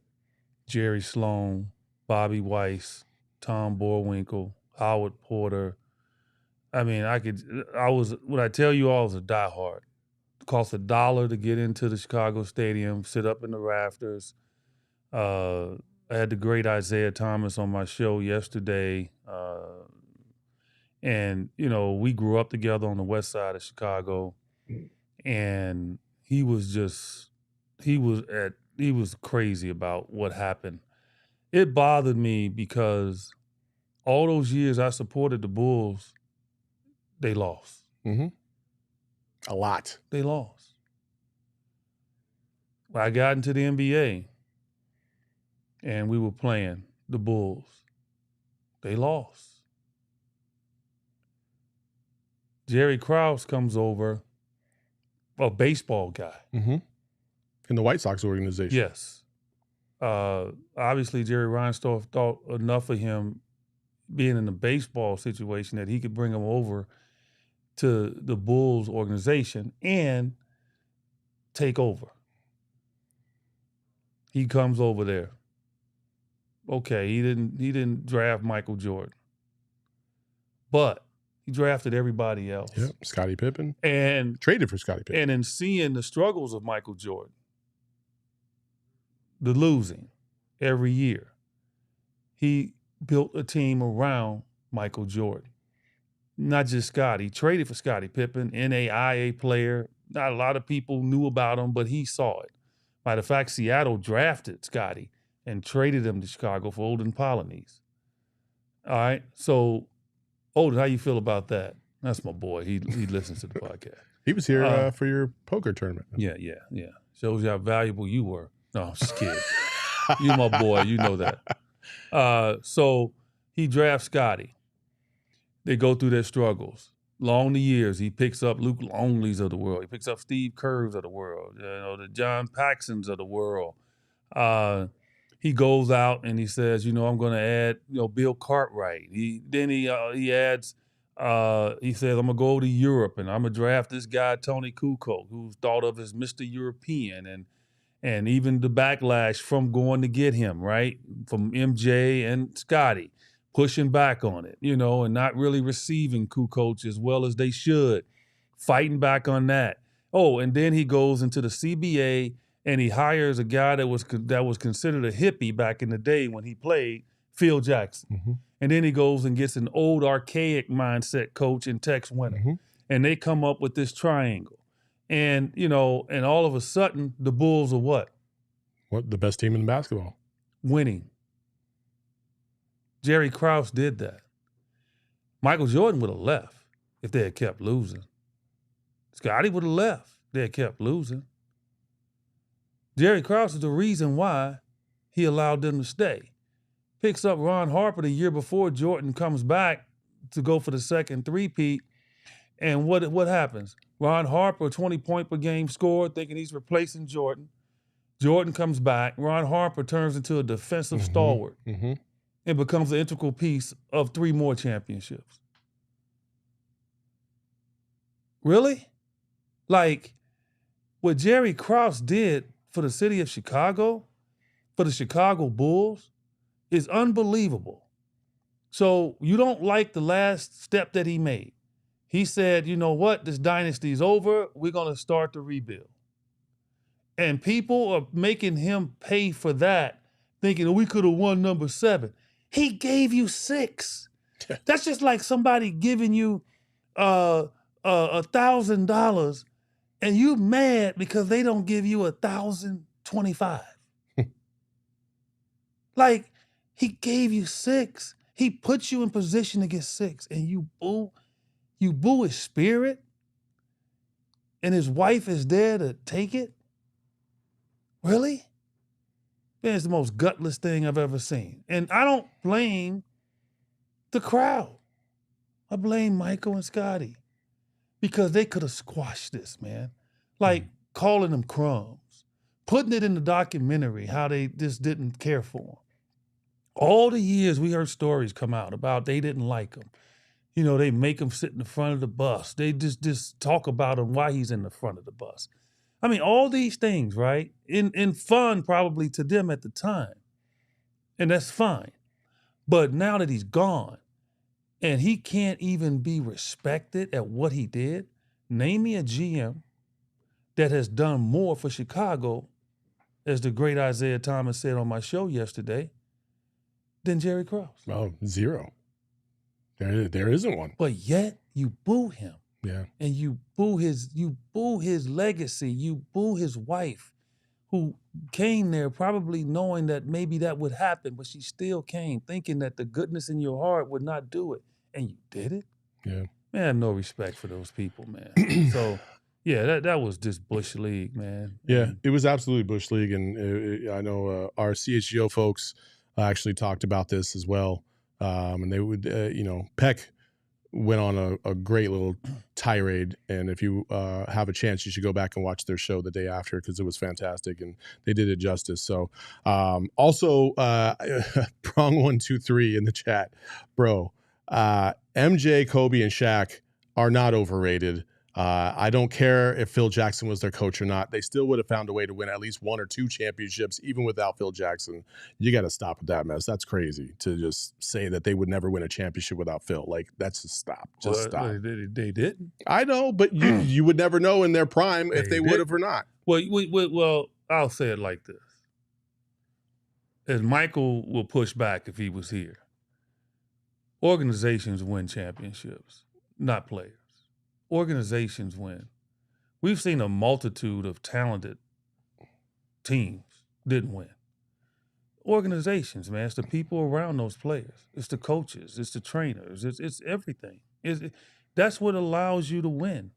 Jerry Sloan, Bobby Weiss, Tom Boerwinkle, Howard Porter. I mean, what I tell you all is a diehard. It cost $1 to get into the Chicago Stadium, sit up in the rafters. I had the great Isaiah Thomas on my show yesterday. And, you know, we grew up together on the west side of Chicago. And he was crazy about what happened. It bothered me because all those years I supported the Bulls, they lost. Mm-hmm. A lot. They lost. When I got into the NBA and we were playing the Bulls, they lost. Jerry Krause comes over, a baseball guy. Mm-hmm. In the White Sox organization. Yes. Obviously, Jerry Reinsdorf thought enough of him being in the baseball situation that he could bring him over to the Bulls organization and take over. He comes over there. Okay, he didn't draft Michael Jordan, but he drafted everybody else. Yep, Scottie Pippen. And traded for Scottie Pippen. And in seeing the struggles of Michael Jordan, the losing every year, he built a team around Michael Jordan. Not just Scottie. He traded for Scottie Pippen, NAIA player. Not a lot of people knew about him, but he saw it. Matter of fact, Seattle drafted Scottie and traded him to Chicago for Olden Polynice. All right, so Olden, how you feel about that? That's my boy. He listens to the podcast. He was here for your poker tournament. Yeah. Shows you how valuable you were. No, I'm just kidding. You my boy. You know that. So he drafts Scottie. They go through their struggles. Along the years, he picks up Luke Longleys of the world. He picks up Steve Kerrs of the world. You know, the John Paxsons of the world. He goes out and he says, you know, I'm going to add, you know, Bill Cartwright. He adds, he says, I'm going to go to Europe and I'm going to draft this guy, Tony Kukoc, who's thought of as Mr. European. And even the backlash from going to get him, right? From MJ and Scottie, pushing back on it, you know, and not really receiving Kukoc as well as they should, fighting back on that. Oh, and then he goes into the CBA and he hires a guy that was considered a hippie back in the day when he played, Phil Jackson. Mm-hmm. And then he goes and gets an old archaic mindset coach in Tex Winter. Mm-hmm. And they come up with this triangle. And, you know, and all of a sudden, the Bulls are what? What, the best team in basketball? Winning. Jerry Krause did that. Michael Jordan would have left if they had kept losing. Scottie would have left if they had kept losing. Jerry Krause is the reason why he allowed them to stay. Picks up Ron Harper the year before Jordan comes back to go for the second three-peat. And what happens? Ron Harper, 20-point per game scorer, thinking he's replacing Jordan. Jordan comes back. Ron Harper turns into a defensive stalwart and becomes an integral piece of 3 more championships. Really? Like, what Jerry Krause did for the city of Chicago, for the Chicago Bulls, is unbelievable. So you don't like the last step that he made. He said, you know what? This dynasty's over. We're going to start the rebuild. And people are making him pay for that, thinking, oh, we could have won number 7. He gave you 6. That's just like somebody giving you $1,000 and you mad because they don't give you 1,025. Like, he gave you 6. He put you in position to get 6, and you boo his spirit, and his wife is there to take it? Really? Man, it's the most gutless thing I've ever seen. And I don't blame the crowd. I blame Michael and Scotty because they could have squashed this, man. Like calling them crumbs, putting it in the documentary, how they just didn't care for him. All the years we heard stories come out about they didn't like him. You know, they make him sit in the front of the bus. They just talk about him why he's in the front of the bus. I mean, all these things, right? In fun probably to them at the time. And that's fine. But now that he's gone and he can't even be respected at what he did, name me a GM that has done more for Chicago, as the great Isaiah Thomas said on my show yesterday, than Jerry Krause. Oh, 0. There isn't one. But yet you boo him. Yeah. And you boo his legacy, you boo his wife, who came there probably knowing that maybe that would happen, but she still came thinking that the goodness in your heart would not do it. And you did it? Yeah. Man, I have no respect for those people, man. So, yeah, that was just Bush League, man. Yeah, it was absolutely Bush League. And I know our CHGO folks actually talked about this as well. And they would, Peck went on a great little tirade. And if you have a chance, you should go back and watch their show the day after because it was fantastic and they did it justice. So also, Prong 123 in the chat, bro. MJ, Kobe, and Shaq are not overrated. I don't care if Phil Jackson was their coach or not. They still would have found a way to win at least 1 or 2 championships, even without Phil Jackson. You got to stop with that mess. That's crazy to just say that they would never win a championship without Phil. Like, that's just stop. Just stop. They didn't. I know, but you would never know in their prime if they would have or not. Well, I'll say it like this. As Michael will push back if he was here. Organizations win championships, not players. Organizations win. We've seen a multitude of talented teams didn't win. Organizations, man, it's the people around those players. It's the coaches. It's the trainers. It's everything. That's what allows you to win.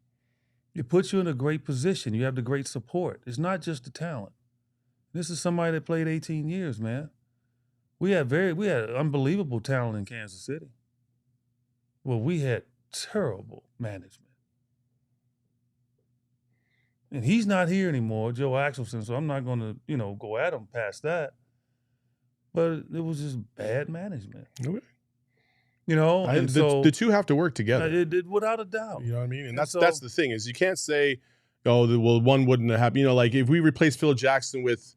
It puts you in a great position. You have the great support. It's not just the talent. This is somebody that played 18 years, man. We had unbelievable talent in Kansas City. Well, we had terrible management. And he's not here anymore, Joe Axelson, so I'm not going to, go at him past that. But it was just bad management. Okay. The two have to work together. It without a doubt. You know what I mean? And that's the thing is you can't say, one wouldn't have happened. Like if we replace Phil Jackson with,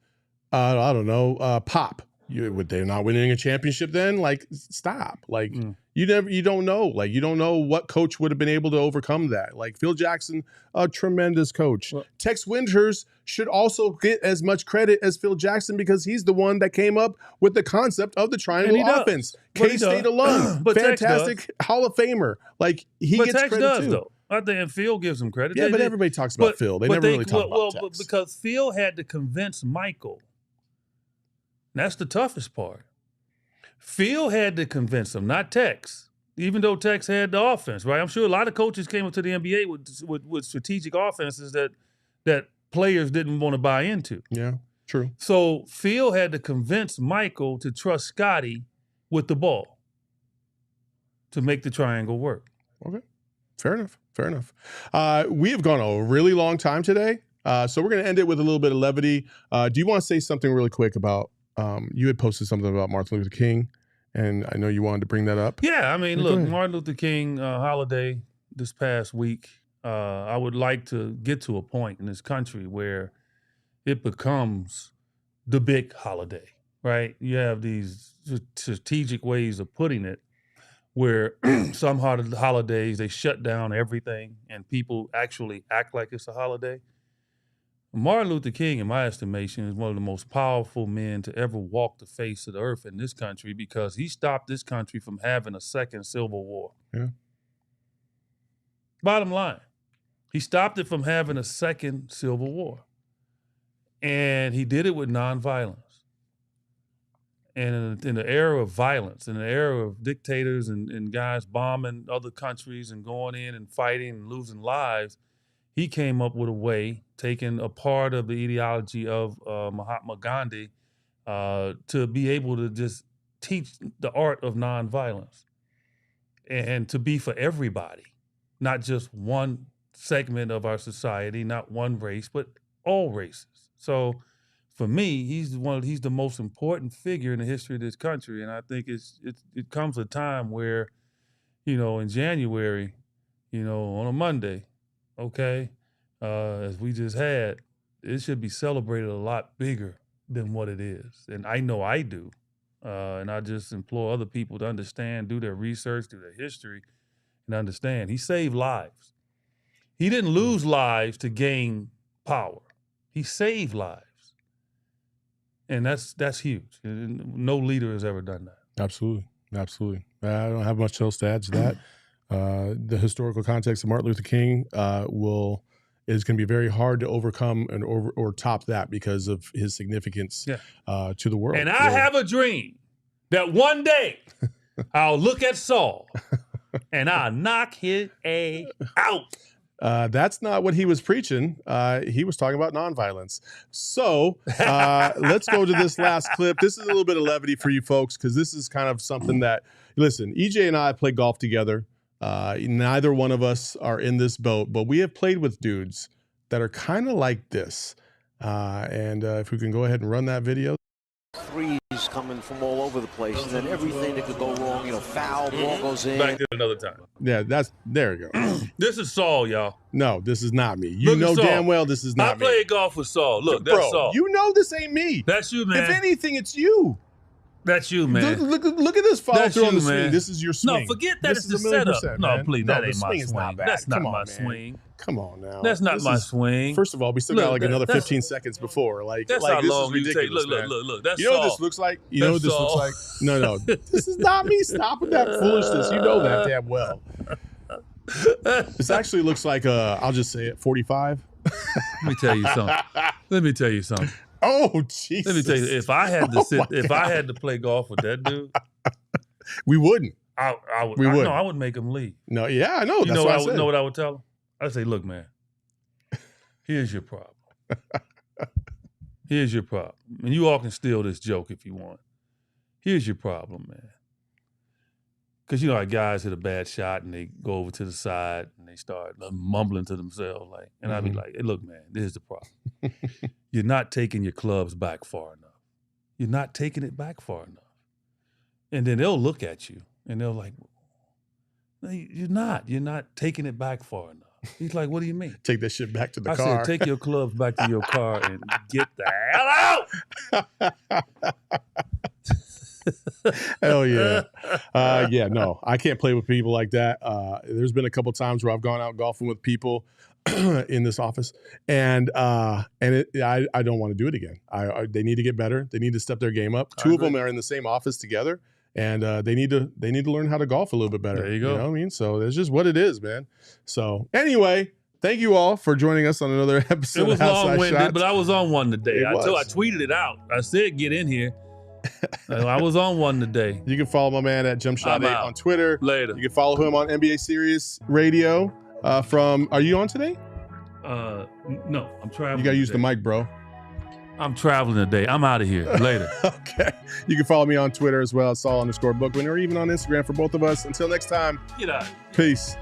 Pop, would they not winning a championship then? Like, stop. Like, you don't know. Like, you don't know what coach would have been able to overcome that. Like, Phil Jackson, a tremendous coach. Well, Tex Winters should also get as much credit as Phil Jackson because he's the one that came up with the concept of the triangle offense. K-State alum, fantastic Hall of Famer. Like, he gets Tex credit does, too. Though. I think Phil gives him credit. Yeah, but everybody talks about Phil. They never really talk about Tex. Because Phil had to convince Michael. That's the toughest part. Phil had to convince him, not Tex, even though Tex had the offense, right? I'm sure a lot of coaches came into the NBA with strategic offenses that players didn't want to buy into. Yeah, true. So Phil had to convince Michael to trust Scotty with the ball to make the triangle work. Okay, fair enough. We have gone a really long time today, so we're going to end it with a little bit of levity. Do you want to say something really quick about you had posted something about Martin Luther King, and I know you wanted to bring that up. Yeah, I mean, look, Martin Luther King holiday this past week, I would like to get to a point in this country where it becomes the big holiday, right? You have these strategic ways of putting it, where some holidays, they shut down everything and people actually act like it's a holiday. Martin Luther King, in my estimation, is one of the most powerful men to ever walk the face of the earth in this country because he stopped this country from having a second Civil War. Yeah. Bottom line, he stopped it from having a second Civil War. And he did it with nonviolence. And in the era of violence, in the era of dictators and guys bombing other countries and going in and fighting and losing lives, he came up with a way, taking a part of the ideology of Mahatma Gandhi to be able to just teach the art of nonviolence and to be for everybody, not just one segment of our society, not one race, but all races. So for me, he's the most important figure in the history of this country. And I think it comes a time where, in January, on a Monday, okay, as we just had, it should be celebrated a lot bigger than what it is. And I know I do. And I just implore other people to understand, do their research, do their history, and understand. He saved lives. He didn't lose lives to gain power. He saved lives. And that's huge. No leader has ever done that. Absolutely. Absolutely. I don't have much else to add to that. The historical context of Martin Luther King is going to be very hard to overcome or top that because of his significance to the world. And I have a dream that one day I'll look at Saul and I'll knock his A out. That's not what he was preaching. He was talking about nonviolence. So let's go to this last clip. This is a little bit of levity for you folks because this is kind of something that, listen, EJ and I play golf together. Neither one of us are in this boat, but we have played with dudes that are kind of like this. And if we can go ahead and run that video. Threes coming from all over the place, and then everything that could go wrong, foul, ball goes in. Back to another time. Yeah, there you go. This is Saul, y'all. No, this is not me. You Look know at Saul. damn well this is not me. I played golf with Saul. Look, that's Bro, Saul. you know this ain't me. That's you, man. If anything, it's you. That's you, man. Look at this follow through on the swing. Man. This is your swing. No, forget that this it's the is 1,000,000%, setup. man. No, please, that ain't my swing. Not bad. That's not Come on, my man. swing. Come on now. That's not my swing. First of all, we still got like another 15 seconds before. That's how long you take. Look. That's you know Saul. what this looks like? You know what this looks like? No. This is not me. Stop with that foolishness. You know that damn well. This actually looks like I'll just say it, 45. Let me tell you something. Oh, Jesus. Let me tell you, if I had to play golf with that dude, we wouldn't. I would make him leave. No, yeah, I know. You That's know what I I said. know what I would tell him? I'd say, look, man, here's your problem. Here's your problem. And you all can steal this joke if you want. Here's your problem, man. Because you know how guys hit a bad shot and they go over to the side and they start mumbling to themselves. I'd be like, hey, look, man, this is the problem. You're not taking your clubs back far enough. You're not taking it back far enough. And then they'll look at you and they'll like, no, you're not taking it back far enough. He's like, what do you mean? Take that shit back to the I car. said, take your clubs back to your car and get the hell out. Hell yeah. Yeah, no, I can't play with people like that. There's been a couple times where I've gone out golfing with people in this office and I don't want to do it again. They need to get better. They need to step their game up. Two of them are in the same office together and they need to learn how to golf a little bit better. There you go. You know what I mean? So that's just what it is, man. So anyway, thank you all for joining us on another episode. It was of Outside long-winded, Shots. but I was on one today. I was. tweeted it out. I said, get in here. I was on one today. You can follow my man at JumpShot8 on Twitter. Later. You can follow him on NBA Sirius Radio. Are you on today? No, I'm traveling. You got to use the mic, bro. I'm traveling today. I'm out of here. Later. Okay. You can follow me on Twitter as well, Saul_Bookman, or even on Instagram for both of us. Until next time. Get out. Peace.